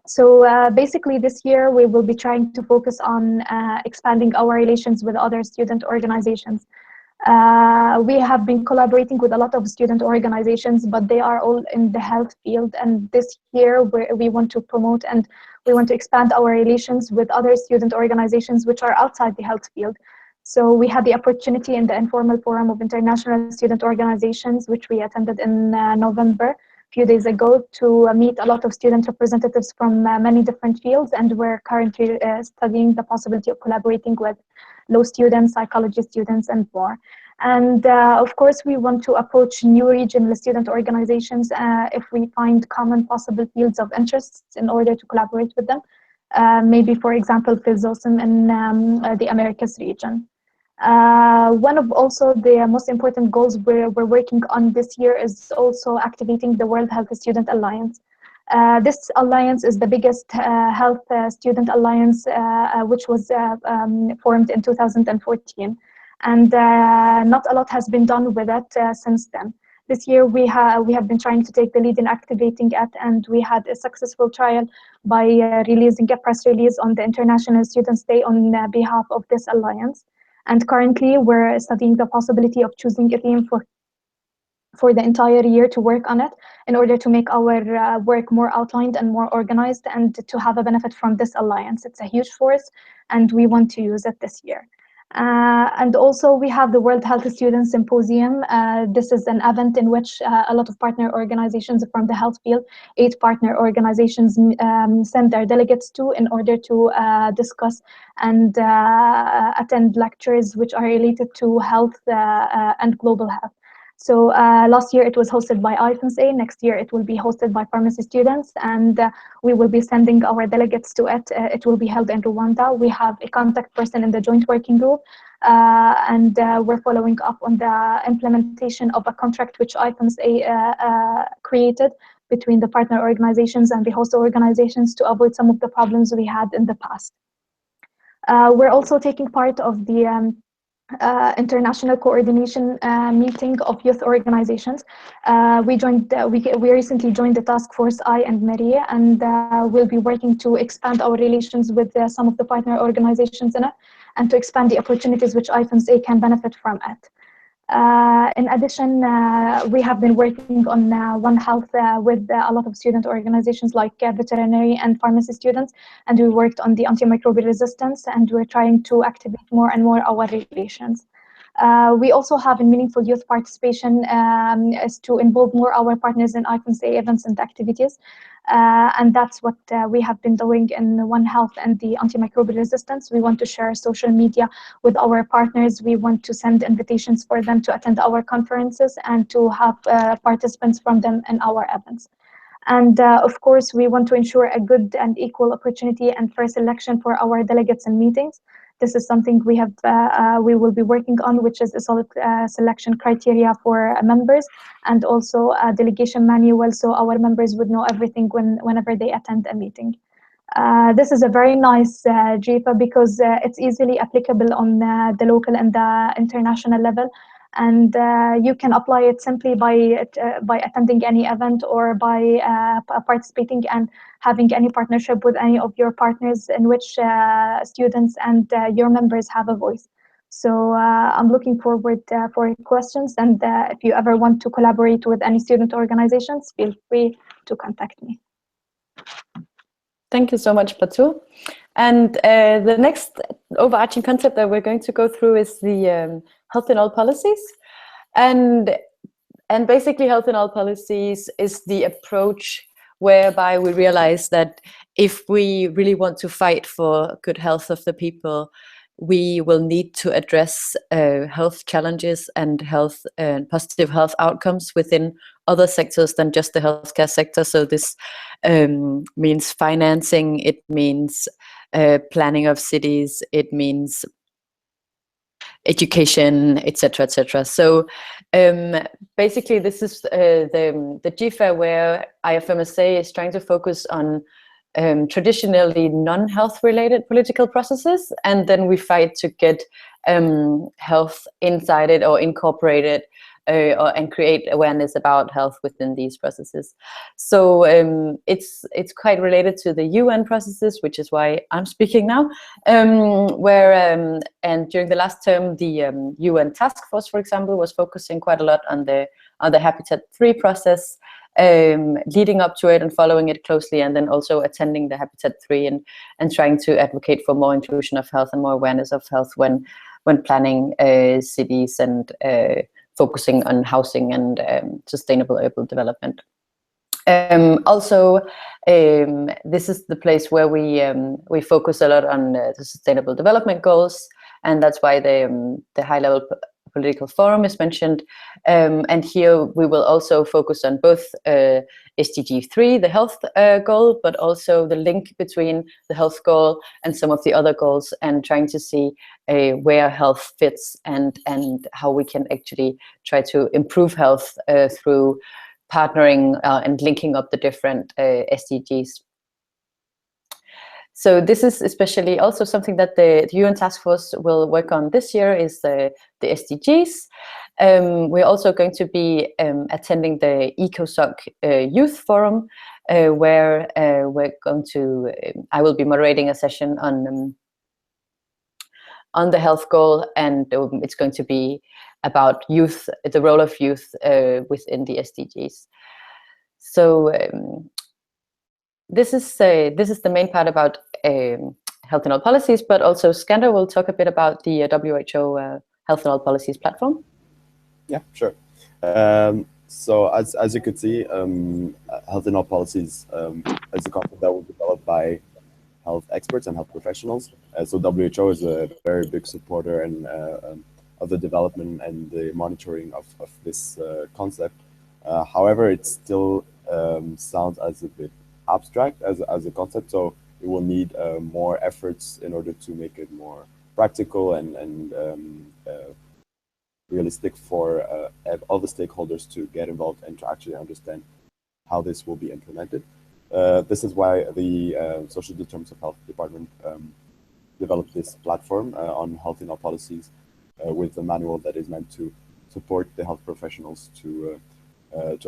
So basically this year we will be trying to focus on expanding our relations with other student organizations. We have been collaborating with a lot of student organizations, but they are all in the health field. And this year we want to promote and we want to expand our relations with other student organizations which are outside the health field. So we had the opportunity in the informal forum of international student organizations, which we attended in November, a few days ago, to meet a lot of student representatives from many different fields. And we're currently studying the possibility of collaborating with law students, psychology students, and more. And of course, we want to approach new regional student organizations if we find common possible fields of interest in order to collaborate with them. Maybe, for example, PhilSOSM in the Americas region. One of also the most important goals we're working on this year is also activating the World Health Student Alliance. This alliance is the biggest health student alliance which was formed in 2014. And not a lot has been done with it since then. This year we have been trying to take the lead in activating it, and we had a successful trial by releasing a press release on the International Students' Day on behalf of this alliance. And currently we're studying the possibility of choosing a theme for the entire year to work on it in order to make our work more outlined and more organized and to have a benefit from this alliance. It's a huge force and we want to use it this year. And also we have the World Health Students Symposium. This is an event in which a lot of partner organizations from the health field, 8 partner organizations send their delegates to in order to discuss and attend lectures which are related to health and global health. So last year it was hosted by IFMSA. Next year it will be hosted by pharmacy students, and we will be sending our delegates to it. It will be held in Rwanda. We have a contact person in the joint working group, and we're following up on the implementation of a contract which IFMSA created between the partner organizations and the host organizations to avoid some of the problems we had in the past. We're also taking part of the international coordination meeting of youth organizations. We recently joined the task force I and Maria, and we'll be working to expand our relations with some of the partner organizations in it and to expand the opportunities which IFMSA can benefit from it. In addition, we have been working on One Health with a lot of student organizations like veterinary and pharmacy students, and we worked on the antimicrobial resistance, and we're trying to activate more and more our relations. We also have in meaningful youth participation is to involve more our partners in IFMSA events and activities. And that's what we have been doing in One Health and the antimicrobial resistance. We want to share social media with our partners. We want to send invitations for them to attend our conferences and to have participants from them in our events. And of course, we want to ensure a good and equal opportunity and fair selection for our delegates and meetings. This is something we will be working on, which is a solid selection criteria for members, and also a delegation manual, so our members would know everything whenever they attend a meeting. This is a very nice GEFA because it's easily applicable on the local and the international level, and you can apply it simply by attending any event or by participating and having any partnership with any of your partners in which students and your members have a voice. So I'm looking forward for questions, and if you ever want to collaborate with any student organizations, feel free to contact me. Thank you so much, Batu. And the next overarching concept that we're going to go through is the health in all policies. And basically health in all policies is the approach whereby we realize that if we really want to fight for good health of the people, we will need to address health challenges and health and positive health outcomes within other sectors than just the healthcare sector. So this means financing, it means planning of cities, it means education, etc., etc. So basically, this is the GEFA where IFMSA is trying to focus on traditionally non-health related political processes, and then we fight to get health inside it or incorporated and create awareness about health within these processes. So it's quite related to the UN processes, which is why I'm speaking now. And during the last term, the UN task force, for example, was focusing quite a lot on the Habitat 3 process, leading up to it and following it closely, and then also attending the Habitat 3 and trying to advocate for more inclusion of health and more awareness of health when planning cities and focusing on housing and sustainable urban development. Also, this is the place where we focus a lot on the Sustainable Development Goals, and that's why the high-level political forum is mentioned. And here we will also focus on both SDG 3, the health goal, but also the link between the health goal and some of the other goals, and trying to see where health fits and how we can actually try to improve health through partnering and linking up the different SDGs. So this is especially also something that the UN Task Force will work on this year, is the SDGs. We're also going to be attending the ECOSOC Youth Forum, where we're going to, I will be moderating a session on the health goal, and it's going to be about youth, the role of youth within the SDGs. So this is the main part about health and all policies, but also Skander will talk a bit about the WHO Health and All Policies platform. Yeah, sure. So as you could see, health and all policies is a concept that was developed by health experts and health professionals. So WHO is a very big supporter and of the development and the monitoring of this concept. However, it still sounds as a bit abstract as a concept, so it will need more efforts in order to make it more practical and realistic for all the stakeholders to get involved and to actually understand how this will be implemented. This is why the Social Determinants of Health Department developed this platform on health and all policies with a manual that is meant to support the health professionals to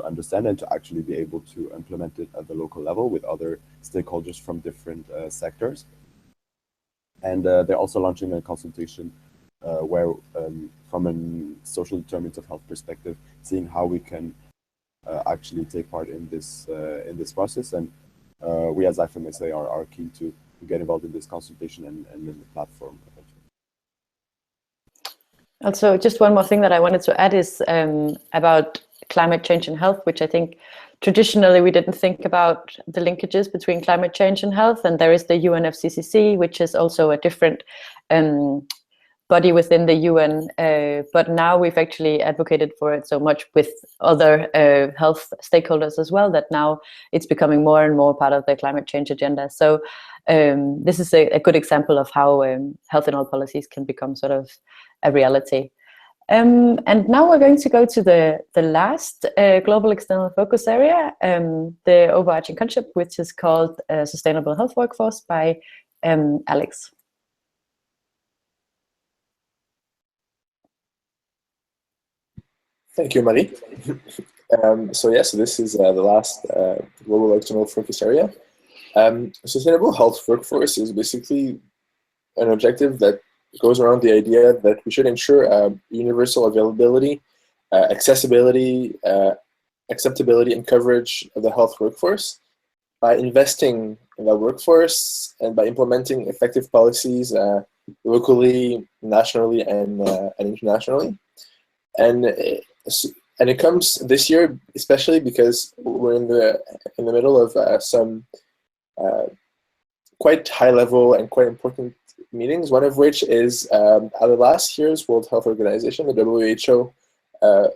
understand and to actually be able to implement it at the local level with other stakeholders from different sectors. And they're also launching a consultation where, from a social determinants of health perspective, seeing how we can actually take part in this process. And we as IFMSA are keen to get involved in this consultation and in the platform. Also, just one more thing that I wanted to add is about climate change and health, which I think traditionally we didn't think about the linkages between climate change and health. And there is the UNFCCC, which is also a different body within the UN, but now we've actually advocated for it so much with other health stakeholders as well, that now it's becoming more and more part of the climate change agenda. So this is a good example of how health and all policies can become sort of a reality. And now we're going to go to the last global external focus area, the overarching concept, which is called Sustainable Health Workforce by Alex. Thank you, Marie. So this is the last global external focus area. Sustainable health workforce is basically an objective that goes around the idea that we should ensure universal availability, accessibility, acceptability, and coverage of the health workforce by investing in the workforce and by implementing effective policies locally, nationally, and internationally. And it comes this year, especially because we're in the middle of some quite high level and quite important meetings, one of which is at the last year's World Health Organization, the WHO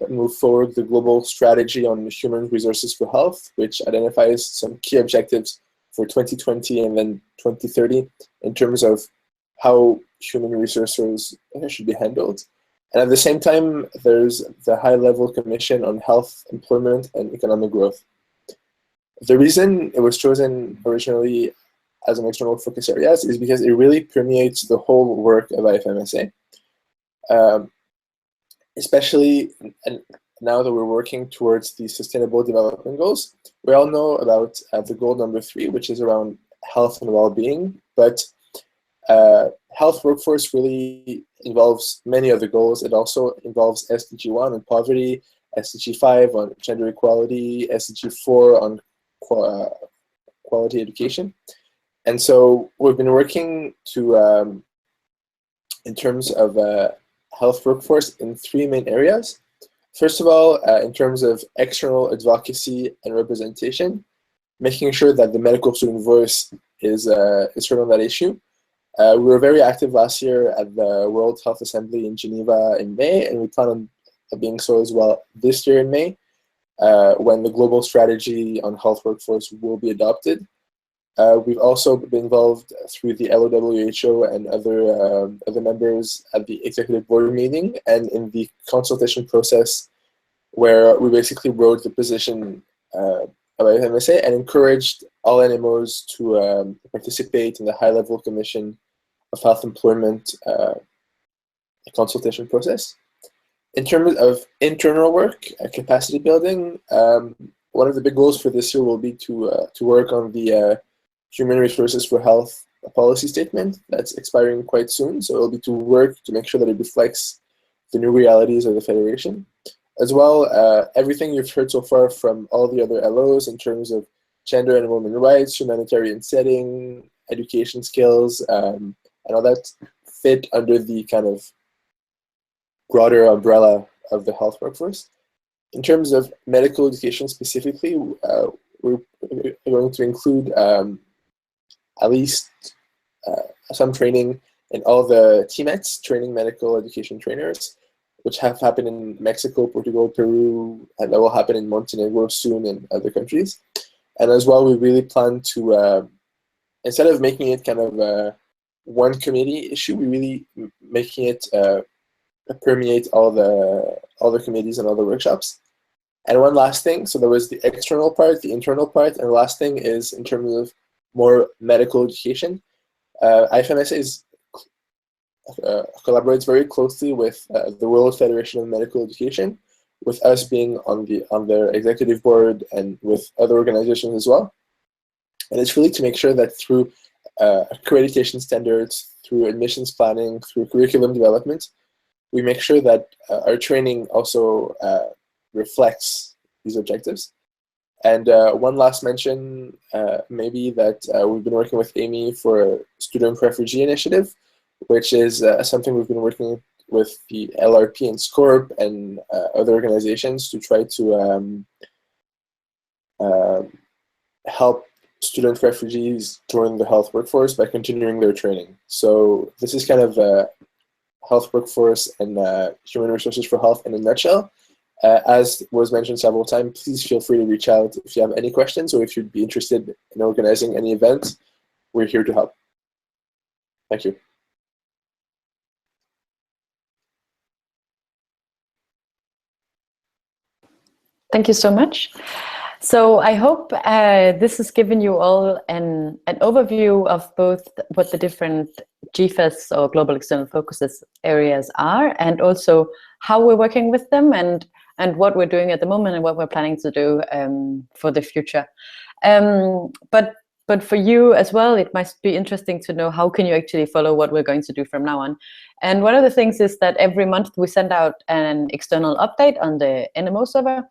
moved forward the global strategy on human resources for health, which identifies some key objectives for 2020 and then 2030 in terms of how human resources should be handled. And at the same time, there's the high-level Commission on Health, Employment, and Economic Growth. The reason it was chosen originally as an external focus area is because it really permeates the whole work of IFMSA. Especially, and now that we're working towards the Sustainable Development Goals. We all know about the goal number 3, which is around health and well-being, but health workforce really involves many other goals. It also involves SDG 1 on poverty, SDG 5 on gender equality, SDG 4 on quality education. And so we've been working to, in terms of health workforce, in 3 main areas. First of all, in terms of external advocacy and representation, making sure that the medical student voice is heard on that issue. We were very active last year at the World Health Assembly in Geneva in May, and we plan on being so as well this year in May, when the global strategy on health workforce will be adopted. We've also been involved through the LOWHO and other members at the executive board meeting and in the consultation process, where we basically wrote the position of IFMSA and encouraged all NMOs to participate in the high-level commission of health employment consultation process. In terms of internal work, capacity building, one of the big goals for this year will be to work on the Human Resources for Health policy statement that's expiring quite soon. So it'll be to work to make sure that it reflects the new realities of the Federation. As well, everything you've heard so far from all the other LOs in terms of gender and women rights, humanitarian setting, education skills, and all that fit under the kind of broader umbrella of the health workforce. In terms of medical education specifically, we're going to include at least some training in all the TMETs, training medical education trainers, which have happened in Mexico, Portugal, Peru, and that will happen in Montenegro soon and other countries. And as well, we really plan to, instead of making it kind of a one committee issue, we really making it permeate all the committees and all the workshops. And one last thing, so there was the external part, the internal part, and the last thing is in terms of more medical education. IFMSA collaborates very closely with the World Federation of Medical Education, with us being on their executive board and with other organizations as well. And it's really to make sure that through accreditation standards, through admissions planning, through curriculum development, we make sure that our training also reflects these objectives. And one last mention, maybe that we've been working with Amy for a Student Refugee Initiative, which is something we've been working with the LRP and SCORP and other organizations to try to help student refugees join the health workforce by continuing their training. So this is kind of health workforce and human resources for health in a nutshell. As was mentioned several times, please feel free to reach out if you have any questions or if you'd be interested in organizing any event. We're here to help. Thank you. Thank you so much. So I hope this has given you all an overview of both what the different GEFAs or global external focuses areas are, and also how we're working with them and what we're doing at the moment and what we're planning to do for the future. But for you as well, it might be interesting to know how can you actually follow what we're going to do from now on. And one of the things is that every month we send out an external update on the NMO server.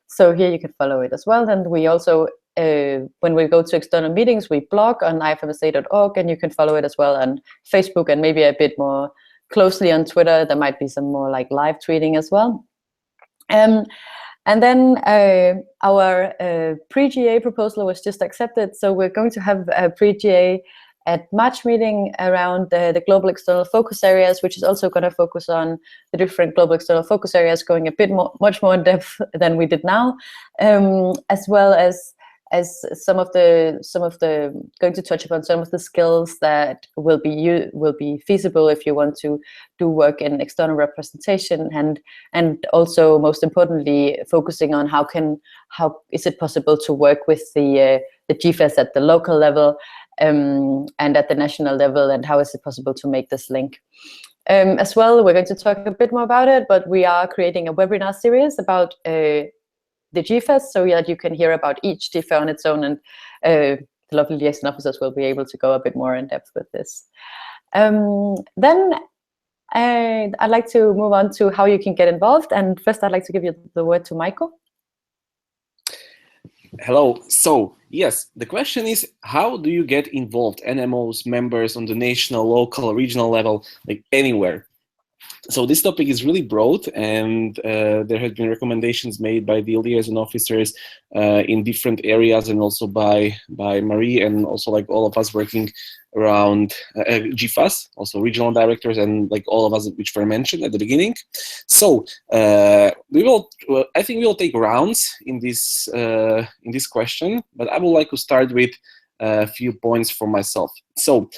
So here you can follow it as well. And we also, when we go to external meetings, we blog on ifmsa.org, and you can follow it as well on Facebook and maybe a bit more closely on Twitter. There might be some more like live tweeting as well. And then our pre-GA proposal was just accepted. So we're going to have a pre-GA at March meeting around the global external focus areas, which is also going to focus on the different global external focus areas, going a bit much more in depth than we did now, as well as some of the going to touch upon some of the skills that will be feasible if you want to do work in external representation, and also most importantly focusing on how is it possible to work with the GEFAs at the local level and at the national level, and how is it possible to make this link. As well, we're going to talk a bit more about it, but we are creating a webinar series about the GEFAs, so that you can hear about each GEFA on its own, and the lovely liaison officers will be able to go a bit more in depth with this. Then I'd like to move on to how you can get involved, and first I'd like to give you the word to Michael. Hello. So yes, the question is, how do you get involved, NMOs, members on the national, local, regional level, like anywhere? So this topic is really broad, and there have been recommendations made by the liaison officers in different areas, and also by Marie, and also like all of us working around GEFAs, also regional directors, and like all of us which were mentioned at the beginning. So I think we will take rounds in this question, but I would like to start with a few points for myself. So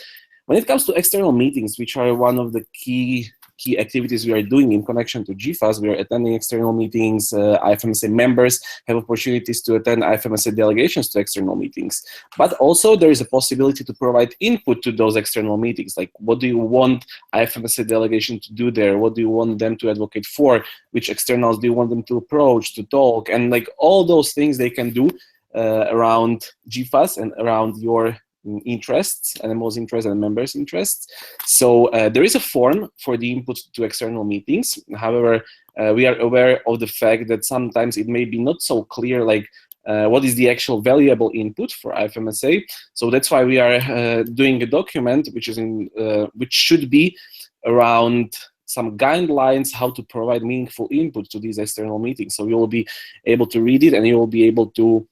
when it comes to external meetings, which are one of the key activities we are doing in connection to GEFAs, we are attending external meetings. IFMSA members have opportunities to attend IFMSA delegations to external meetings. But also there is a possibility to provide input to those external meetings. Like, what do you want IFMSA delegation to do there? What do you want them to advocate for? Which externals do you want them to approach, to talk? And like all those things they can do around GEFAs and around your interests, NMO's interests and members' interests. So there is a form for the input to external meetings. However, we are aware of the fact that sometimes it may be not so clear, like what is the actual valuable input for IFMSA. So that's why we are doing a document which is which should be around some guidelines how to provide meaningful input to these external meetings. So you will be able to read it, and you will be able to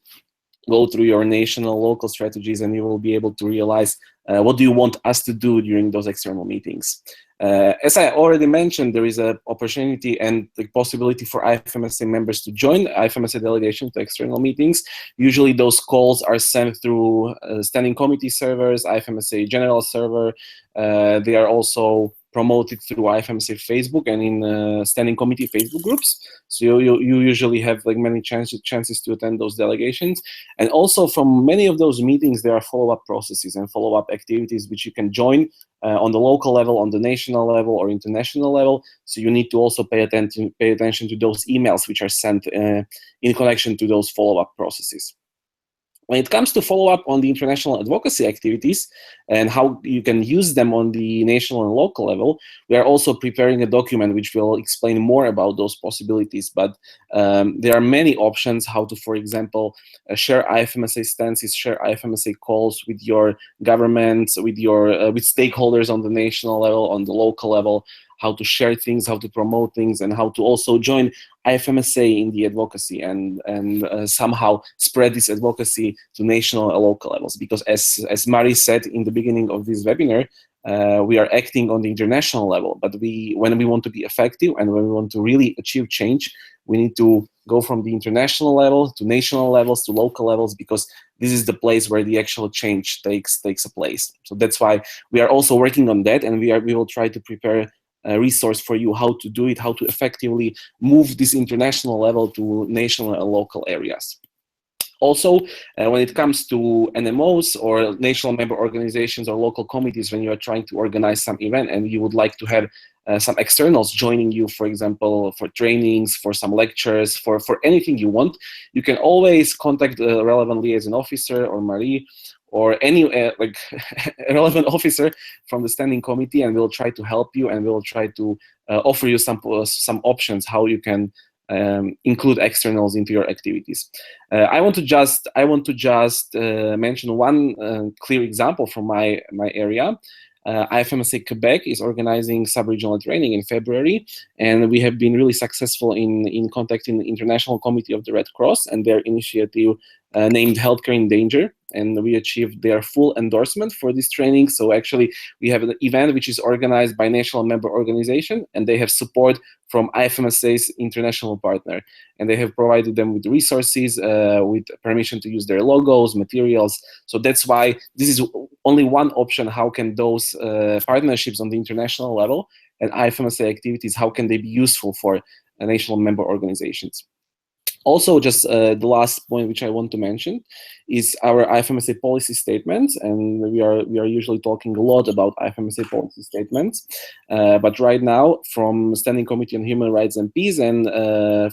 go through your national, local strategies, and you will be able to realize what do you want us to do during those external meetings. As I already mentioned, there is an opportunity and the possibility for IFMSA members to join IFMSA delegation to external meetings. Usually those calls are sent through standing committee servers, IFMSA general server. They are also promoted through IFMSA Facebook and in standing committee Facebook groups. So you usually have like many chances to attend those delegations. And also from many of those meetings, there are follow-up processes and follow-up activities which you can join on the local level, on the national level, or international level. So you need to also pay attention to those emails which are sent in connection to those follow-up processes. When it comes to follow-up on the international advocacy activities and how you can use them on the national and local level, we are also preparing a document which will explain more about those possibilities. But there are many options how to, for example, share IFMSA stances, share IFMSA calls with your governments, with your with stakeholders on the national level, on the local level, how to share things, how to promote things, and how to also join IFMSA in the advocacy and somehow spread this advocacy to national and local levels. Because as Mari said in the beginning of this webinar, we are acting on the international level, but when we want to be effective and when we want to really achieve change, we need to go from the international level to national levels to local levels, because this is the place where the actual change takes a place. So that's why we are also working on that, and we will try to prepare a resource for you how to do it, how to effectively move this international level to national and local areas. Also, when it comes to NMOs or national member organizations or local committees, when you are trying to organize some event and you would like to have some externals joining you, for example, for trainings, for some lectures, for anything you want, you can always contact the relevant liaison officer or Marie or any like relevant officer from the standing committee, and we'll try to help you, and we'll try to offer you some options how you can include externals into your activities. I want to just mention one clear example from my area. IFMSA Quebec is organizing sub-regional training in February, and we have been really successful in contacting the International Committee of the Red Cross and their initiative named Healthcare in Danger, and we achieved their full endorsement for this training. So actually we have an event which is organized by national member organization, and they have support from IFMSA's international partner, and they have provided them with resources, with permission to use their logos, materials. So that's why this is only one option. How can those partnerships on the international level and IFMSA activities, how can they be useful for national member organizations? Also, just the last point which I want to mention is our IFMSA policy statements, and we are usually talking a lot about IFMSA policy statements, but right now, from Standing Committee on Human Rights and Peace and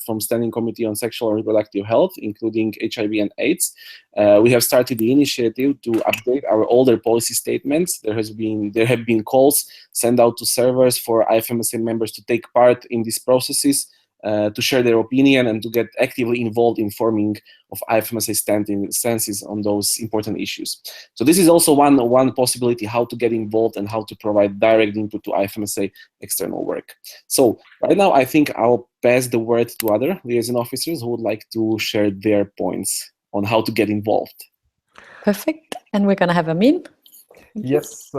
from Standing Committee on Sexual and Reproductive Health, including HIV and AIDS, we have started the initiative to update our older policy statements. There have been calls sent out to servers for IFMSA members to take part in these processes, to share their opinion and to get actively involved in forming of IFMSA stances on those important issues. So this is also one possibility how to get involved and how to provide direct input to IFMSA external work. So right now, I think I'll pass the word to other liaison officers who would like to share their points on how to get involved. Perfect. And we're going to have Amin. Yes.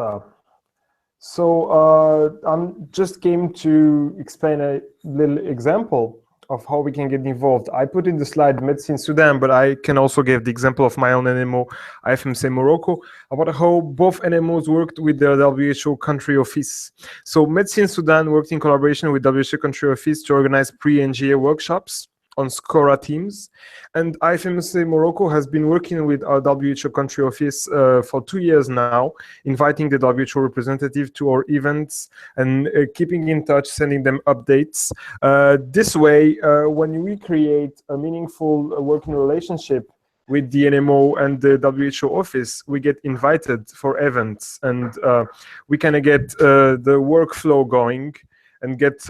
So I'm just came to explain a little example of how we can get involved. I put in the slide Medicine Sudan, but I can also give the example of my own NMO, IFMSA Morocco, about how both NMOs worked with the WHO country office. So Medicine Sudan worked in collaboration with WHO country office to organize pre-NGA workshops on SCORA teams, and IFMSA Morocco has been working with our WHO country office for 2 years now, inviting the WHO representative to our events and keeping in touch, sending them updates. This way, when we create a meaningful working relationship with the NMO and the WHO office, we get invited for events, and we kind of get the workflow going and get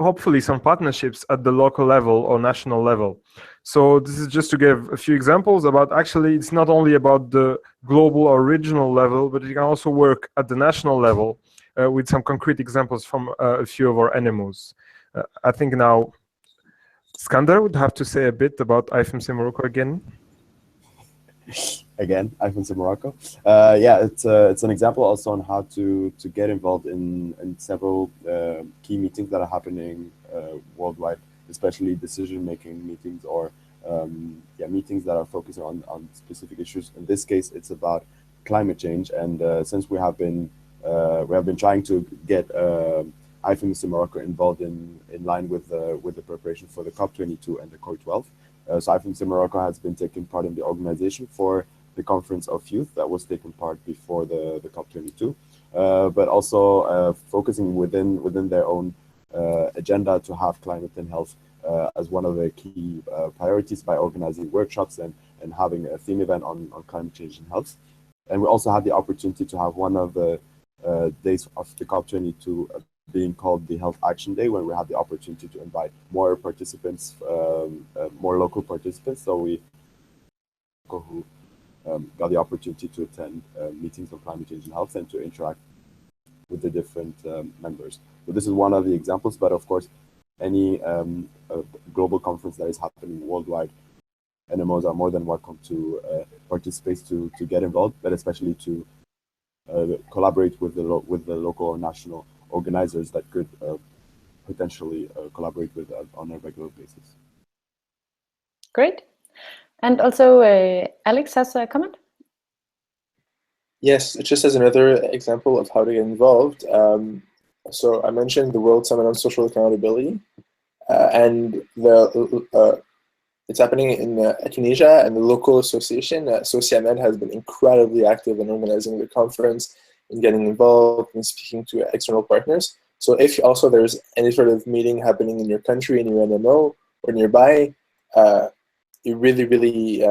hopefully some partnerships at the local level or national level. So this is just to give a few examples about, actually it's not only about the global or regional level, but you can also work at the national level with some concrete examples from a few of our NMOs. I think now Skander would have to say a bit about IFMSA Morocco again. Again, IFMSA Morocco. Yeah, it's an example also on how to get involved in several key meetings that are happening worldwide, especially decision-making meetings or meetings that are focusing on specific issues. In this case, it's about climate change, and since we have been trying to get IFMSA Morocco involved in line with the preparation for the COP22 and the COP12. So IFMSA Morocco has been taking part in the organization for the Conference of Youth that was taking part before the COP22, but also focusing within their own agenda to have climate and health as one of the key priorities by organizing workshops and having a theme event on climate change and health. And we also had the opportunity to have one of the days of the COP22 being called the Health Action Day, when we had the opportunity to invite more participants, more local participants. So we who got the opportunity to attend meetings on climate change and health and to interact with the different members. So this is one of the examples, but of course, any global conference that is happening worldwide, NMOs are more than welcome to participate, to get involved, but especially to collaborate with the local or national organizers that could potentially collaborate with on a regular basis. Great. And also, Alex has a comment? Yes, just as another example of how to get involved. So I mentioned the World Summit on Social Accountability, and it's happening in Tunisia, and the local association, Sociamed, has been incredibly active in organizing the conference and getting involved and speaking to external partners. So if also there's any sort of meeting happening in your country, in your NMO, or nearby, it really, really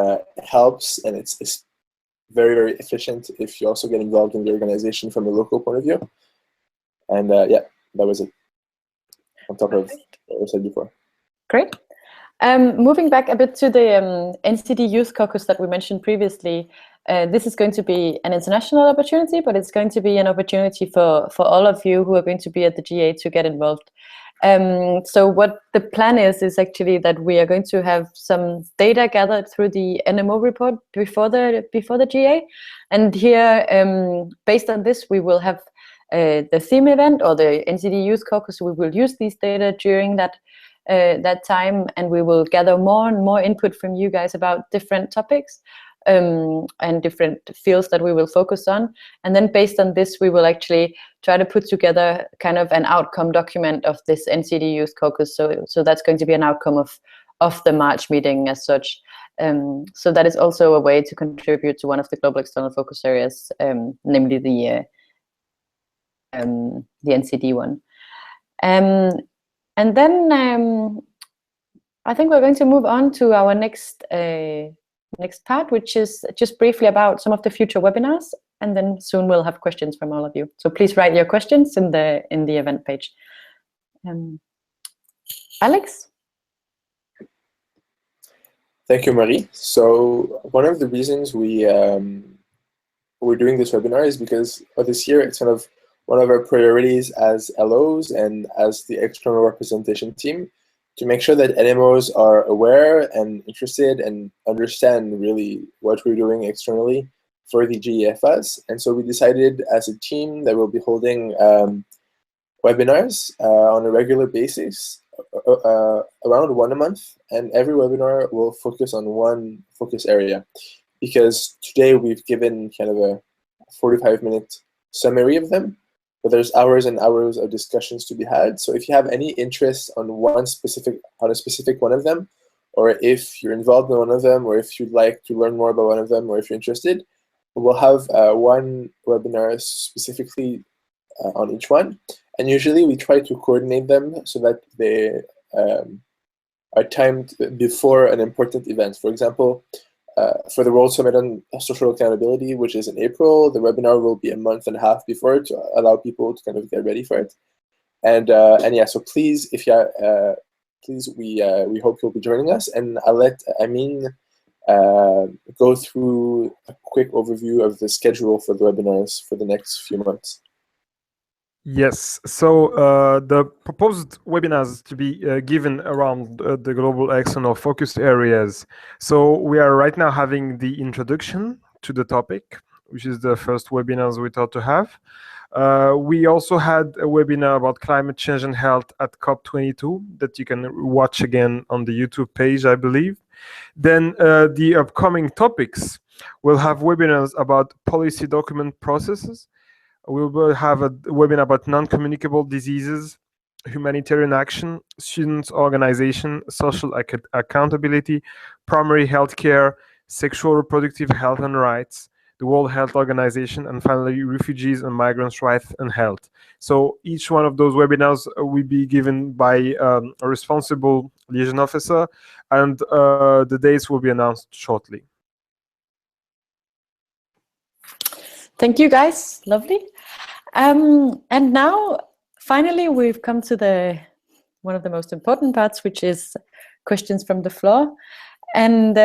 helps, and it's very, very efficient if you also get involved in the organization from a local point of view. And yeah, that was it, on top of what I said before. Great. Moving back a bit to the NCD Youth Caucus that we mentioned previously, this is going to be an international opportunity, but it's going to be an opportunity for all of you who are going to be at the GA to get involved. So what the plan is actually that we are going to have some data gathered through the NMO report before the GA, and here, based on this, we will have the theme event or the NCD Youth Caucus. We will use these data during that time, and we will gather more and more input from you guys about different topics and different fields that we will focus on. And then based on this, we will actually try to put together kind of an outcome document of this NCD Youth Caucus. So that's going to be an outcome of of the March meeting as such. So that is also a way to contribute to one of the global external focus areas, namely the NCD one. And then I think we're going to move on to our next part, which is just briefly about some of the future webinars, and then soon we'll have questions from all of you. So please write your questions in the event page. Alex? Thank you, Marie. So one of the reasons we're doing this webinar is because this year it's kind of one of our priorities as LOs and as the external representation team to make sure that NMOs are aware and interested and understand really what we're doing externally for the GEFAs. And so we decided as a team that we'll be holding webinars on a regular basis, around one a month, and every webinar will focus on one focus area. Because today we've given kind of a 45-minute summary of them, but there's hours and hours of discussions to be had. So if you have any interest on a specific one of them, or if you're involved in one of them, or if you'd like to learn more about one of them, or if you're interested, we'll have one webinar specifically on each one. And usually we try to coordinate them so that they are timed before an important event. For example, for the World Summit on Social Accountability, which is in April, the webinar will be a month and a half before to allow people to kind of get ready for it. And yeah, so please, if you please, we hope you'll be joining us. And I'll let Amin go through a quick overview of the schedule for the webinars for the next few months. Yes, so the proposed webinars to be given around the global external focused areas. So we are right now having the introduction to the topic, which is the first webinars we thought to have. We also had a webinar about climate change and health at COP22 that you can watch again on the YouTube page, I believe. Then the upcoming topics will have webinars about policy document processes. We will have a webinar about non-communicable diseases, humanitarian action, students' organization, social accountability, primary healthcare, sexual reproductive health and rights, the World Health Organization, and finally, refugees and migrants' rights and health. So each one of those webinars will be given by a responsible liaison officer, and the dates will be announced shortly. Thank you, guys. Lovely. And now, finally, we've come to one of the most important parts, which is questions from the floor. And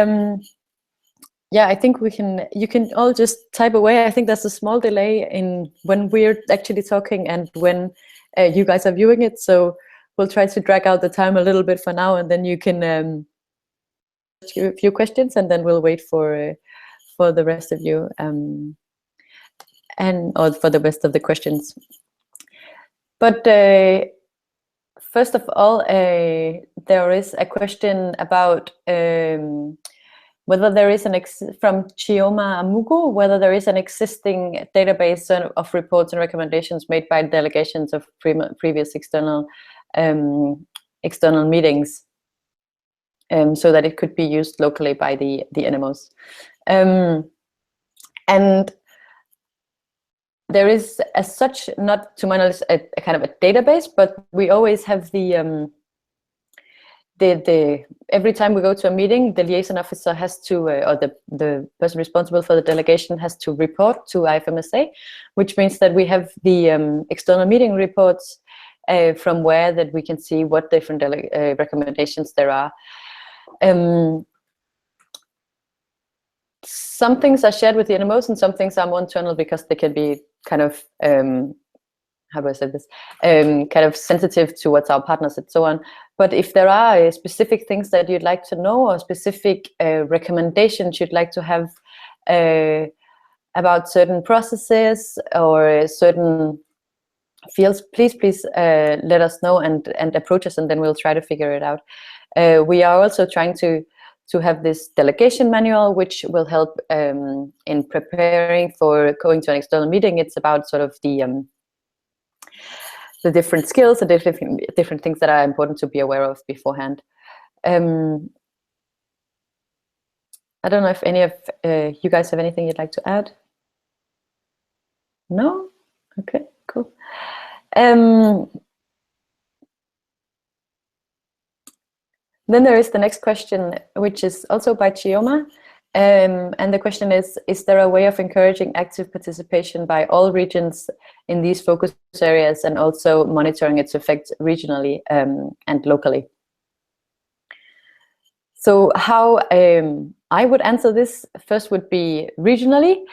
yeah, I think you can all just type away. I think there's a small delay in when we're actually talking and when you guys are viewing it. So we'll try to drag out the time a little bit for now, and then you can ask a few questions, and then we'll wait for the rest of you. Or for the rest of the questions. But first of all, there is a question about whether there is from Chioma Amugu, whether there is an existing database of reports and recommendations made by delegations of previous external meetings, so that it could be used locally by the NMOs. And there is, as such, not to my knowledge, a kind of a database, but we always have every time we go to a meeting, the liaison officer has to, or the person responsible for the delegation has to report to IFMSA, which means that we have the external meeting reports from where that we can see what different recommendations there are. Some things are shared with the NMOs and some things are more internal because they can be kind of, how do I say this, kind of sensitive towards our partners and so on. But if there are specific things that you'd like to know or specific recommendations you'd like to have about certain processes or certain fields, please let us know and approach us, and then we'll try to figure it out. We are also trying to have this delegation manual, which will help in preparing for going to an external meeting. It's about sort of the different skills and different things that are important to be aware of beforehand. I don't know if any of you guys have anything you'd like to add. No? Okay, cool. Then there is the next question, which is also by Chioma. And the question is there a way of encouraging active participation by all regions in these focus areas and also monitoring its effects regionally and locally? So how I would answer this first would be regionally.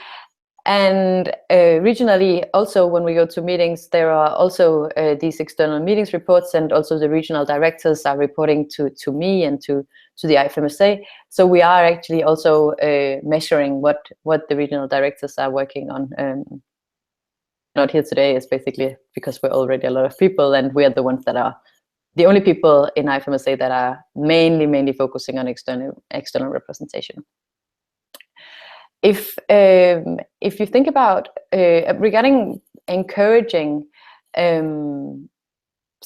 And regionally, also when we go to meetings, there are also these external meetings reports, and also the regional directors are reporting to me and to the IFMSA. So we are actually also measuring what the regional directors are working on. Not here today is basically because we're already a lot of people, and we are the ones that are the only people in IFMSA that are mainly focusing on external representation. If you think about regarding encouraging, some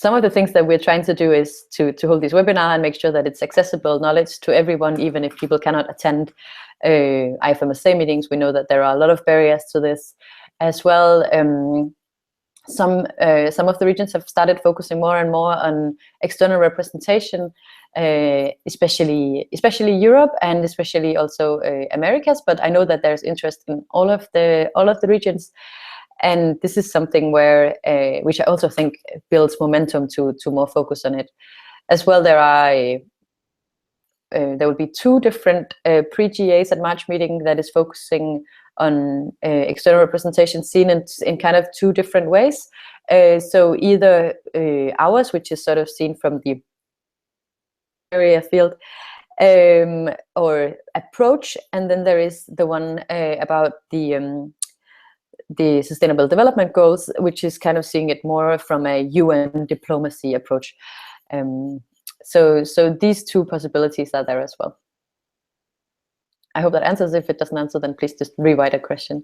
of the things that we're trying to do is to hold this webinar and make sure that it's accessible knowledge to everyone, even if people cannot attend IFMSA meetings. We know that there are a lot of barriers to this as well. Some of the regions have started focusing more and more on external representation, especially Europe and especially also Americas. But I know that there's interest in all of the regions, and this is something where which I also think builds momentum to more focus on it as well. There will be 2 different pre-GAs at March meeting that is focusing on external representation seen in kind of 2 different ways. So either ours, which is sort of seen from the area field or approach, and then there is the one about the Sustainable Development Goals, which is kind of seeing it more from a UN diplomacy approach. So these 2 possibilities are there as well. I hope that answers. If it doesn't answer, then please just rewrite a question.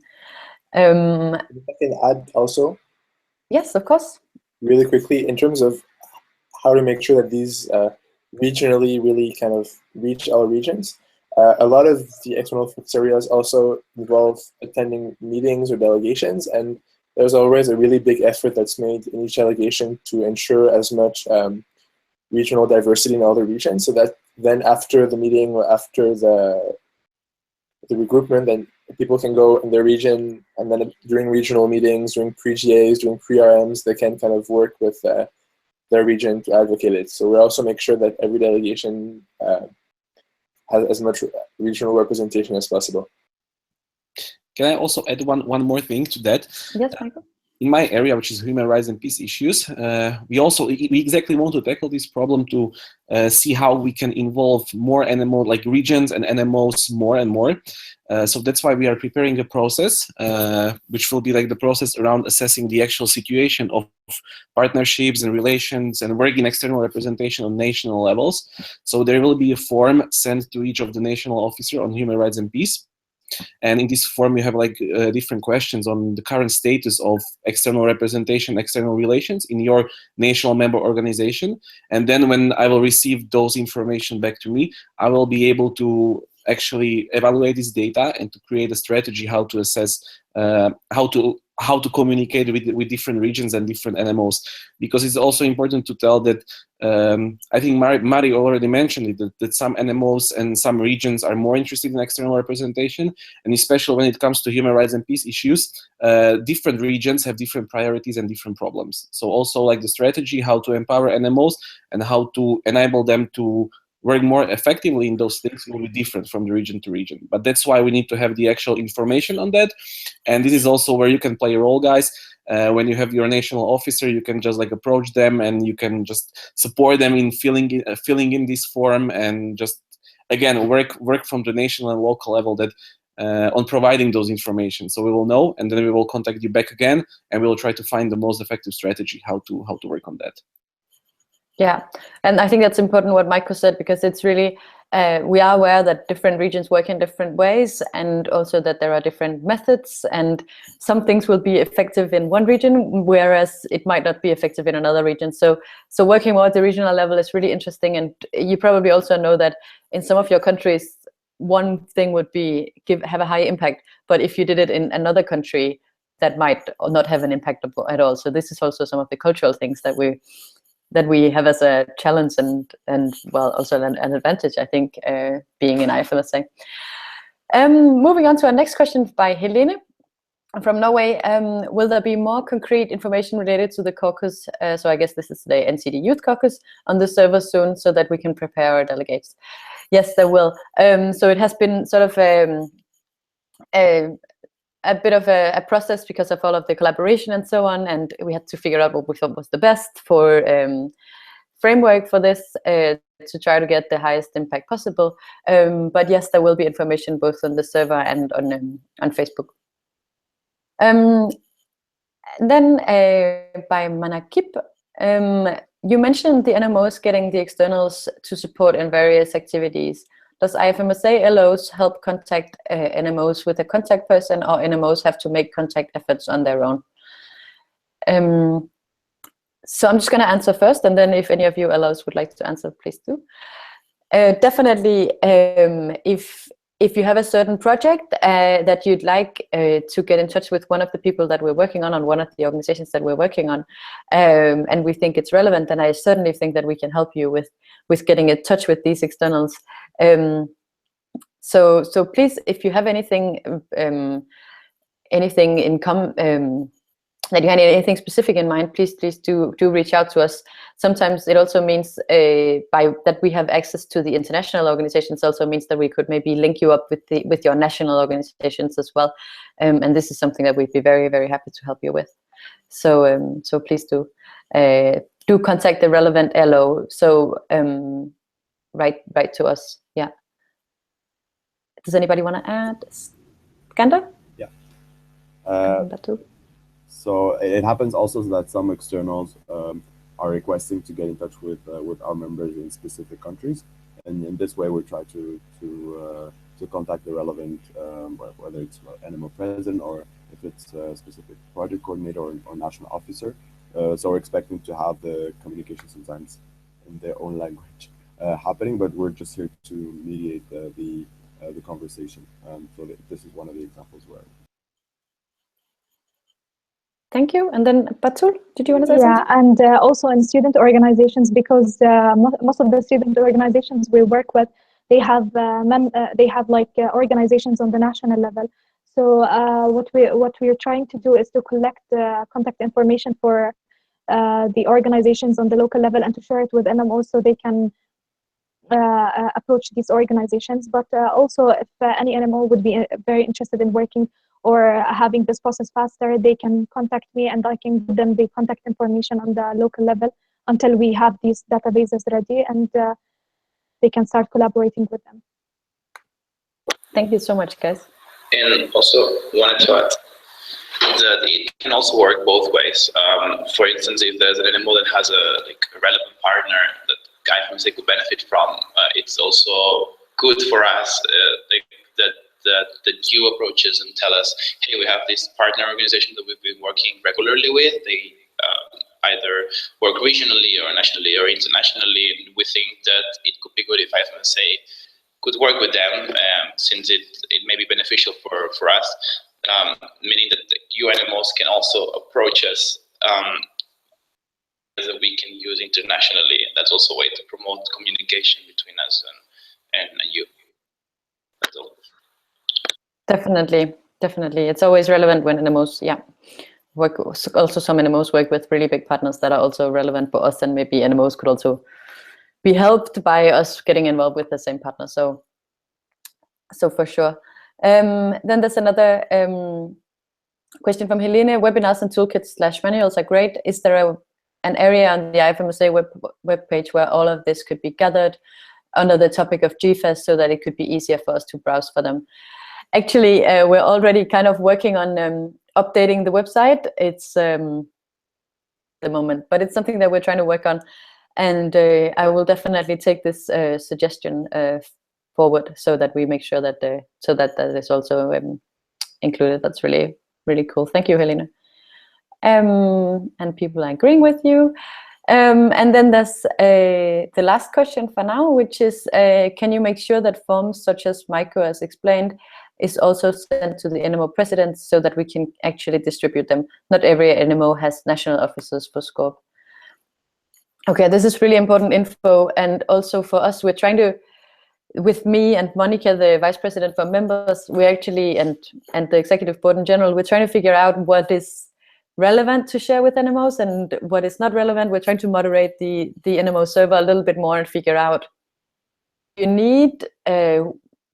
If I can add also. Yes, of course. Really quickly, in terms of how to make sure that these regionally really kind of reach our regions, a lot of the external focus areas also involve attending meetings or delegations, and there's always a really big effort that's made in each delegation to ensure as much regional diversity in all the regions, so that then after the meeting or after the regroupment, then people can go in their region, and then during regional meetings, during pre-GAs, during pre-RMs, they can kind of work with their region to advocate it. So we also make sure that every delegation has as much regional representation as possible. Can I also add one more thing to that? Yes, Michael. In my area, which is human rights and peace issues, we exactly want to tackle this problem to see how we can involve more NMO, like regions and NMOs more and more. So that's why we are preparing a process, which will be like the process around assessing the actual situation of partnerships and relations and work in external representation on national levels. So there will be a form sent to each of the national officer on human rights and peace. And in this form, you have like different questions on the current status of external representation, external relations in your national member organization. And then when I will receive those information back to me, I will be able to actually evaluate this data and to create a strategy how to assess, how to communicate with different regions and different NMOs. Because it's also important to tell that, I think Mari already mentioned it, that some NMOs and some regions are more interested in external representation, and especially when it comes to human rights and peace issues, different regions have different priorities and different problems. So also like the strategy, how to empower NMOs and how to enable them to work more effectively in those things will be different from the region to region. But that's why we need to have the actual information on that. And this is also where you can play a role, guys. When you have your national officer, you can just like approach them and you can just support them in filling in this form, and just again work from the national and local level that on providing those information. So we will know, and then we will contact you back again, and we will try to find the most effective strategy how to work on that. Yeah, and I think that's important what Michael said, because it's really we are aware that different regions work in different ways, and also that there are different methods, and some things will be effective in one region, whereas it might not be effective in another region. So working more at the regional level is really interesting, and you probably also know that in some of your countries, one thing would be have a high impact, but if you did it in another country, that might not have an impact at all. So this is also some of the cultural things that we have as a challenge, and well, also an advantage, I think, being in IFMSA. Moving on to our next question by Helene from Norway. Will there be more concrete information related to the caucus? So I guess this is the NCD Youth Caucus on the server soon, so that we can prepare our delegates. Yes, there will. So it has been sort of a bit of a process because of all of the collaboration and so on, and we had to figure out what we thought was the best for framework for this to try to get the highest impact possible. But yes, there will be information both on the server and on Facebook. Then by Manakip, you mentioned the NMOs getting the externals to support in various activities. Does IFMSA allows help contact NMOs with a contact person, or NMOs have to make contact efforts on their own? So I'm just going to answer first, and then if any of you allows would like to answer, please do. Definitely, if you have a certain project that you'd like to get in touch with one of the people that we're working on one of the organizations that we're working on, and we think it's relevant, then I certainly think that we can help you with getting in touch with these externals. So please, if you have anything in common, that you have anything specific in mind, please do reach out to us. Sometimes it also means by that we have access to the international organizations, also means that we could maybe link you up with your national organizations as well. And this is something that we'd be very, very happy to help you with. So so please do contact the relevant LO. So write to us. Yeah. Does anybody want to add? Ganda? Yeah. So it happens also that some externals are requesting to get in touch with our members in specific countries, and in this way we try to contact the relevant, whether it's NMO president or if it's a specific project coordinator or national officer. So we're expecting to have the communication sometimes in their own language happening, but we're just here to mediate the conversation. So this is one of the examples where. Thank you. And then Batul, did you want to say something? Yeah, and also in student organizations, because most of the student organizations we work with, they have organizations on the national level. So what we are trying to do is to collect contact information for the organizations on the local level and to share it with NMOs so they can approach these organizations. But also, if any NMO would be very interested in working or having this process faster, they can contact me and I can give them the contact information on the local level until we have these databases ready, and they can start collaborating with them. Thank you so much, guys. And also wanted to add that it can also work both ways. For instance, if there's an NMO that has a relevant partner that IFMSA could benefit from, it's also good for us that you approaches and tell us, hey, we have this partner organization that we've been working regularly with. They either work regionally or nationally or internationally, and we think that it could be good if IFMSA could work with them, since it may be beneficial for us, meaning that the UNMOs can also approach us that we can use internationally. That's also a way to promote communication between us and you. That's all. Definitely. It's always relevant when NMOs, work. Also, some NMOs work with really big partners that are also relevant for us, and maybe NMOs could also be helped by us getting involved with the same partner. So for sure. Then there's another question from Helene. Webinars and toolkits / manuals are great. Is there an area on the IFMSA web page where all of this could be gathered under the topic of GEFAs so that it could be easier for us to browse for them? Actually, we're already kind of working on updating the website. It's the moment, but it's something that we're trying to work on. And I will definitely take this suggestion forward so that we make sure that that is also included. That's really, really cool. Thank you, Helena. And people are agreeing with you. And then there's the last question for now, which is, can you make sure that forms such as Maiko has explained is also sent to the NMO president so that we can actually distribute them? Not every NMO has national officers for SCORP. Okay, this is really important info. And also for us, we're trying to, with me and Monica, the vice president for members, we actually, and the executive board in general, we're trying to figure out what is relevant to share with NMOs and what is not relevant. We're trying to moderate the NMO server a little bit more and figure out you need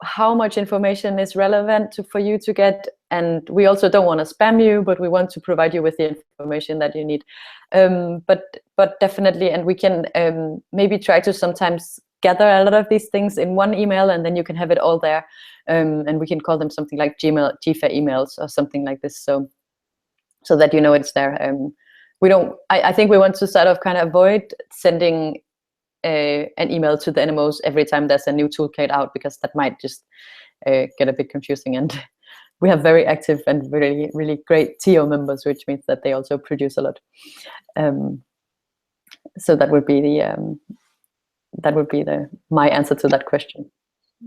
how much information is relevant for you to get, and we also don't want to spam you, but we want to provide you with the information that you need. But definitely, and we can maybe try to sometimes gather a lot of these things in one email, and then you can have it all there, and we can call them something like GEFA emails or something like this, so that you know it's there. We don't. I think we want to sort of kind of avoid sending an email to the NMOs every time there's a new toolkit out, because that might just get a bit confusing. And we have very active and really, really great TO members, which means that they also produce a lot. So that would be my answer to that question.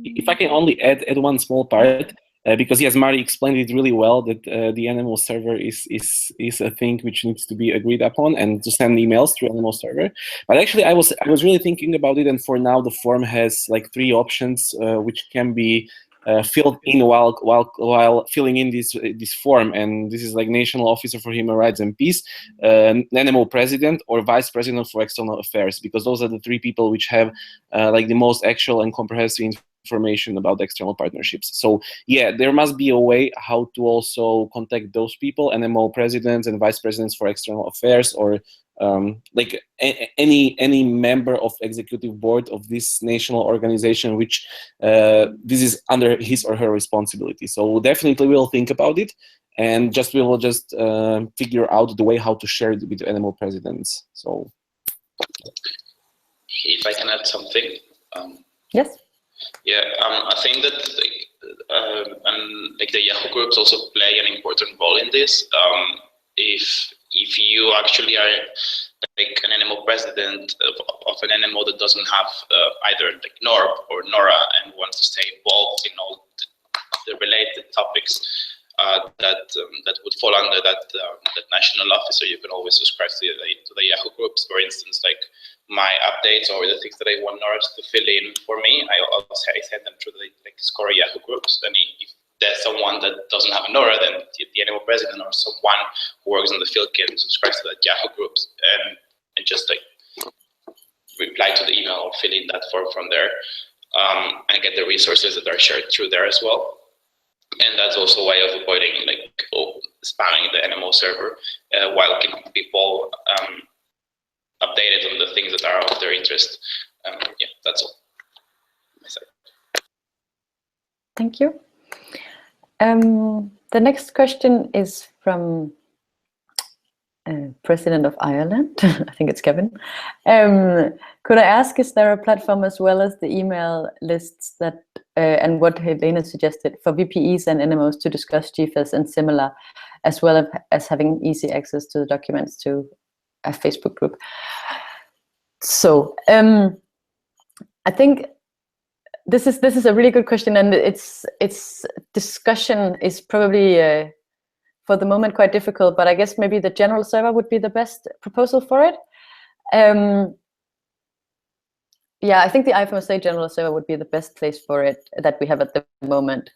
If I can only add one small part, because yes, Mari explained it really well, that the NMO server is a thing which needs to be agreed upon, and to send emails through NMO server. But actually, I was really thinking about it, and for now the form has like 3 options which can be filled in while filling in this form, and this is like National Officer for Human Rights and Peace, NMO President, or Vice President for External Affairs, because those are the 3 people which have like the most actual and comprehensive information about external partnerships. So yeah, there must be a way how to also contact those people, NMO presidents and vice presidents for external affairs, or like any member of executive board of this national organization, which this is under his or her responsibility. So definitely we'll think about it, and we will just figure out the way how to share it with the NMO presidents. So if I can add something. Yes. Yeah, I think that like the Yahoo groups also play an important role in this. If you actually are like an NMO president of an NMO that doesn't have either like NORP or NORA and wants to stay involved in all the related topics that would fall under that national officer, you can always subscribe to the Yahoo groups. For instance, like my updates or the things that I want NORA to fill in for me, I send them through the SCORA Yahoo groups. And if there's someone that doesn't have a NORA, then the NMO president or someone who works on the field can subscribe to that Yahoo groups and just like reply to the email or fill in that form from there, and get the resources that are shared through there as well. And that's also a way of avoiding like spamming the NMO server while keeping people updated on the things that are of their interest. Yeah, that's all. Thank you. The next question is from President of Ireland. I think it's Kevin. Could I ask, is there a platform as well as the email lists that and what Helena suggested for VPEs and NMOs to discuss GEFAs and similar, as well as having easy access to the documents to a Facebook group? So I think this is a really good question, and its discussion is probably for the moment quite difficult, but I guess maybe the general server would be the best proposal for it. Yeah, I think the IFMSA general server would be the best place for it that we have at the moment.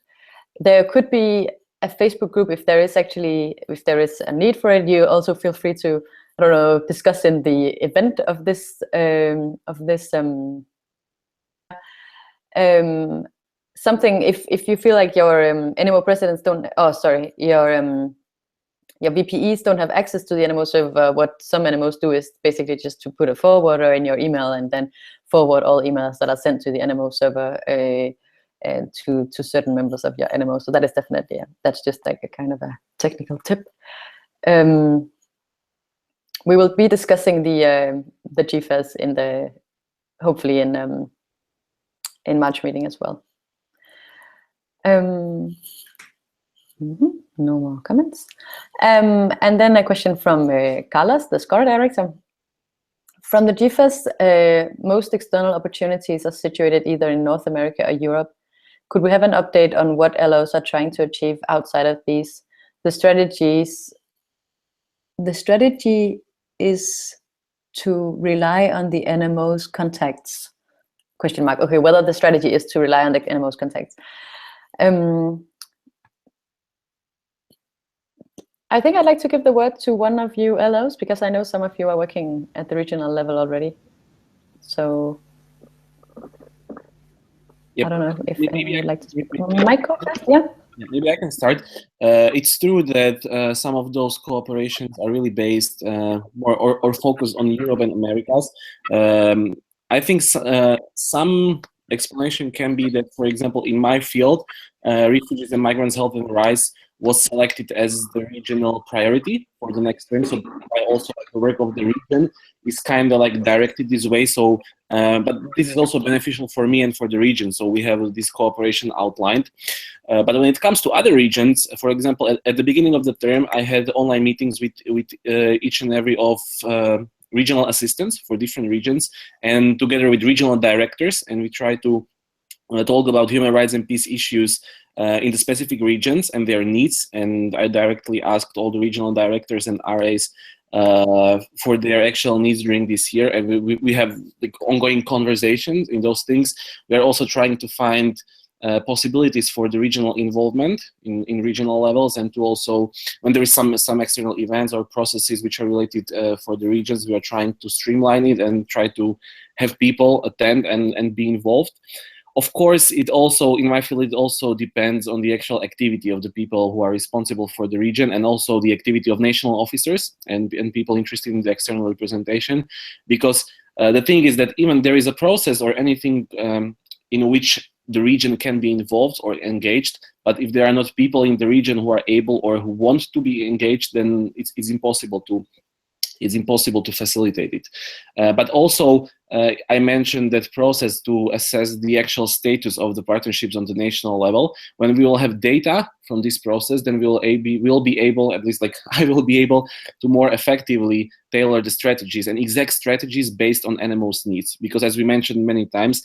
There could be a Facebook group if there is a need for it. You also feel free to, I don't know, discuss in the event of this something. If you feel like your NMO presidents don't, your VPEs don't have access to the NMO server, what some NMOs do is basically just to put a forwarder in your email and then forward all emails that are sent to the NMO server to certain members of your NMO. So that is definitely, that's just like a kind of a technical tip. we will be discussing the GEFAs in the hopefully in March meeting as well. No more comments. And then a question from Carlos, the SCORA director. From the GEFAs, most external opportunities are situated either in North America or Europe. Could we have an update on what LOs are trying to achieve outside of these? The strategy is to rely on the NMO's contacts. Question mark. Okay, whether the strategy is to rely on the NMO's contacts. I think I'd like to give the word to one of you LOs, because I know some of you are working at the regional level already. So yep. I don't know if maybe you'd like to speak. Michael, yeah? Maybe I can start. It's true that some of those cooperations are really based more or focused on Europe and Americas. I think some explanation can be that, for example, in my field, refugees and migrants' health and rights was selected as the regional priority for the next term. So I also like the work of the region is kind of like directed this way. So, but this is also beneficial for me and for the region. So we have this cooperation outlined. But when it comes to other regions, for example, at the beginning of the term, I had online meetings with each and every of regional assistants for different regions, and together with regional directors, and we try to talk about human rights and peace issues in the specific regions and their needs. And I directly asked all the regional directors and RAs for their actual needs during this year, and we have like ongoing conversations in those things. We are also trying to find possibilities for the regional involvement in regional levels, and to also, when there is some external events or processes which are related for the regions, we are trying to streamline it and try to have people attend and be involved. Of course, it also, in my field, it also depends on the actual activity of the people who are responsible for the region, and also the activity of national officers and people interested in the external representation. Because the thing is that even there is a process or anything in which the region can be involved or engaged, but if there are not people in the region who are able or who want to be engaged, then it's impossible to facilitate it. But also, I mentioned that process to assess the actual status of the partnerships on the national level. When we will have data from this process, then we'll be able, at least like I will be able, to more effectively tailor the strategies and exact strategies based on NMO's needs. Because as we mentioned many times,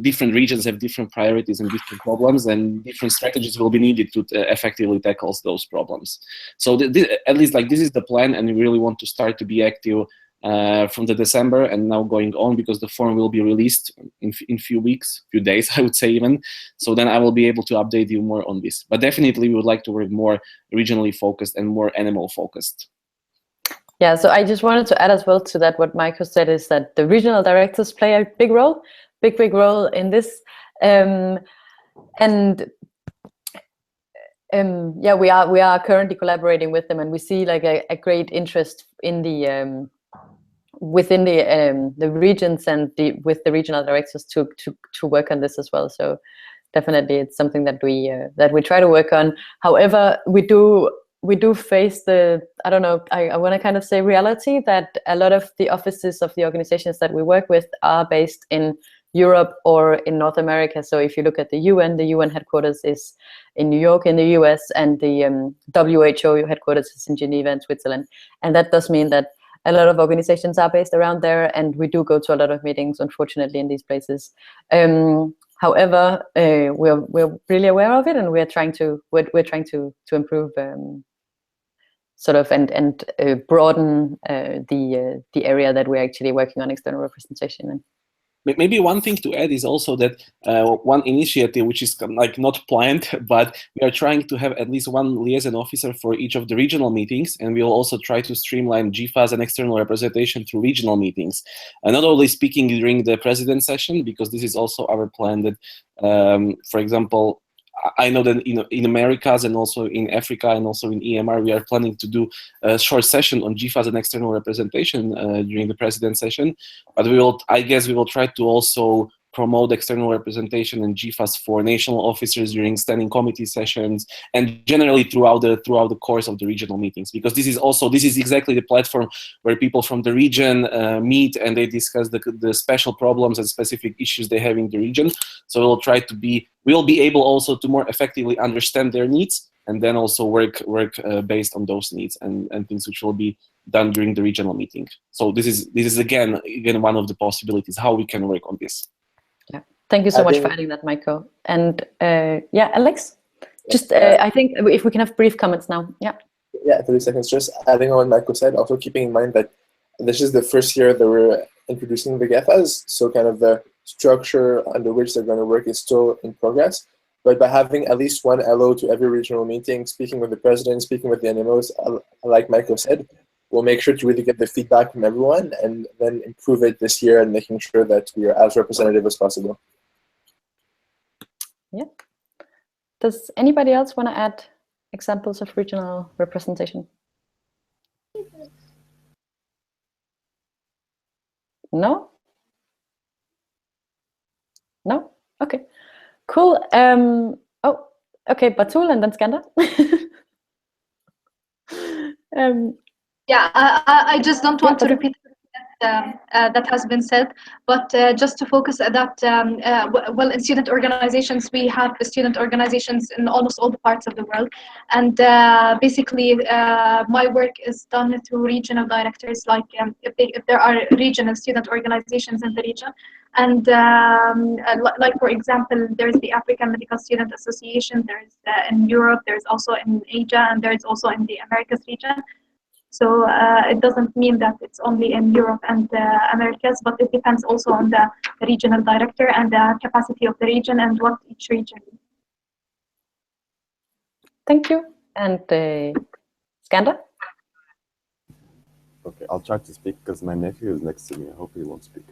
different regions have different priorities and different problems, and different strategies will be needed to effectively tackle those problems. So at least like this is the plan, and we really want to start to be active from the December and now going on, because the form will be released in few weeks, few days, I would say even. So then I will be able to update you more on this. But definitely we would like to work more regionally focused and more animal focused. Yeah, so I just wanted to add as well to that, what Michael said is that the regional directors play a big role in this. Yeah, we are currently collaborating with them, and we see like a great interest in the within the regions and with the regional directors to work on this as well. So definitely it's something that we try to work on. However, we do face the, I don't know, I want to kind of say reality that a lot of the offices of the organizations that we work with are based in Europe or in North America. So if you look at the UN headquarters is in New York in the US, and the WHO headquarters is in Geneva in Switzerland. And that does mean that a lot of organizations are based around there, and we do go to a lot of meetings, unfortunately, in these places. However, we're really aware of it, and we're trying to improve sort of and broaden the area that we're actually working on external representation in. Maybe one thing to add is also that one initiative which is like not planned, but we are trying to have at least one liaison officer for each of the regional meetings, and we will also try to streamline GEFAs and external representation through regional meetings. Not only speaking during the president session, because this is also our plan that, for example, I know that in Americas and also in Africa and also in EMR, we are planning to do a short session on GEFAs and external representation during the president session. But I guess we will try to also promote external representation and GEFAs for national officers during standing committee sessions, and generally throughout the course of the regional meetings, because this is exactly the platform where people from the region meet and they discuss the special problems and specific issues they have in the region. So we'll be able also to more effectively understand their needs, and then also work based on those needs and things which will be done during the regional meeting. So this is again one of the possibilities how we can work on this. Yeah, thank you so much for adding that, Michael. And yeah, Alex, just I think if we can have brief comments now. Yeah. Yeah, 30 seconds. Just adding on what Michael said, also keeping in mind that this is the first year that we're introducing the GEFAs, so kind of the structure under which they're going to work is still in progress. But by having at least one LO to every regional meeting, speaking with the president, speaking with the NMOs, like Michael said, we'll make sure to really get the feedback from everyone and then improve it this year and making sure that we are as representative as possible. Yeah. Does anybody else want to add examples of regional representation? No? No? Okay. Cool. Oh, okay, Batul and then Skanda. Yeah, I just don't want to repeat that has been said, but just to focus that, well, in student organizations, we have student organizations in almost all the parts of the world. And basically, my work is done through regional directors, like if there are regional student organizations in the region. And like, for example, there's the African Medical Student Association, there's in Europe, there's also in Asia, and there's also in the Americas region. So it doesn't mean that it's only in Europe and the Americas, but it depends also on the regional director and the capacity of the region and what each region needs. Thank you. And Skanda? Okay, I'll try to speak because my nephew is next to me. I hope he won't speak.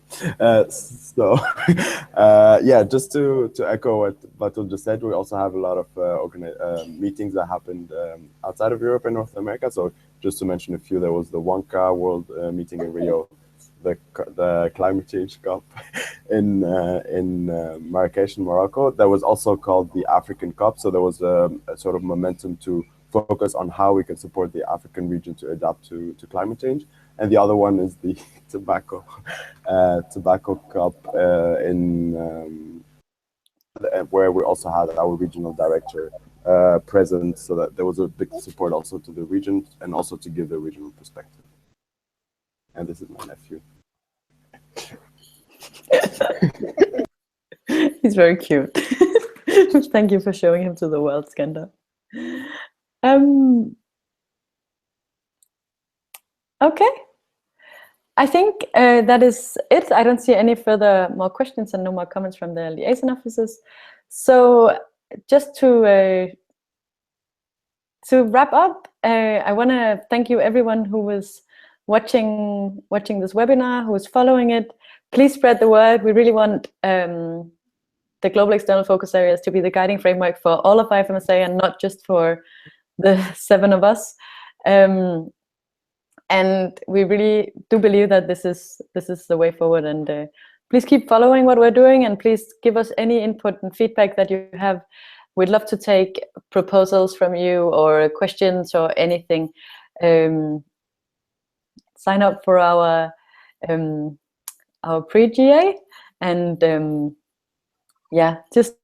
Yeah, just to echo what Batul just said, we also have a lot of meetings that happened outside of Europe and North America. So just to mention a few, there was the WONCA World meeting in Rio, the climate change COP in Marrakesh in Morocco. That was also called the African COP. So there was a sort of momentum to focus on how we can support the African region to adapt to climate change. And the other one is the tobacco COP where we also had our regional director present, so that there was a big support also to the region and also to give the regional perspective. And this is my nephew. He's very cute. Thank you for showing him to the world, Skanda. Okay, I think that is it. I don't see any more questions and no more comments from the liaison officers. So just to wrap up, I want to thank you everyone who was watching this webinar, who was following it. Please spread the word. We really want the global external focus areas to be the guiding framework for all of IFMSA and not just for the 7 of us. And we really do believe that this is the way forward. And please keep following what we're doing, and please give us any input and feedback that you have. We'd love to take proposals from you or questions or anything. Sign up for our pre-GA, and yeah, just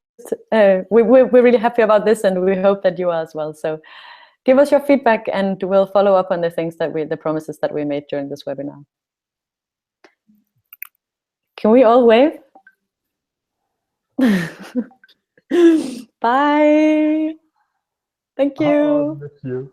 we're really happy about this, and we hope that you are as well. So give us your feedback, and we'll follow up on the things the promises that we made during this webinar. Can we all wave? Bye. Thank you. Thank you.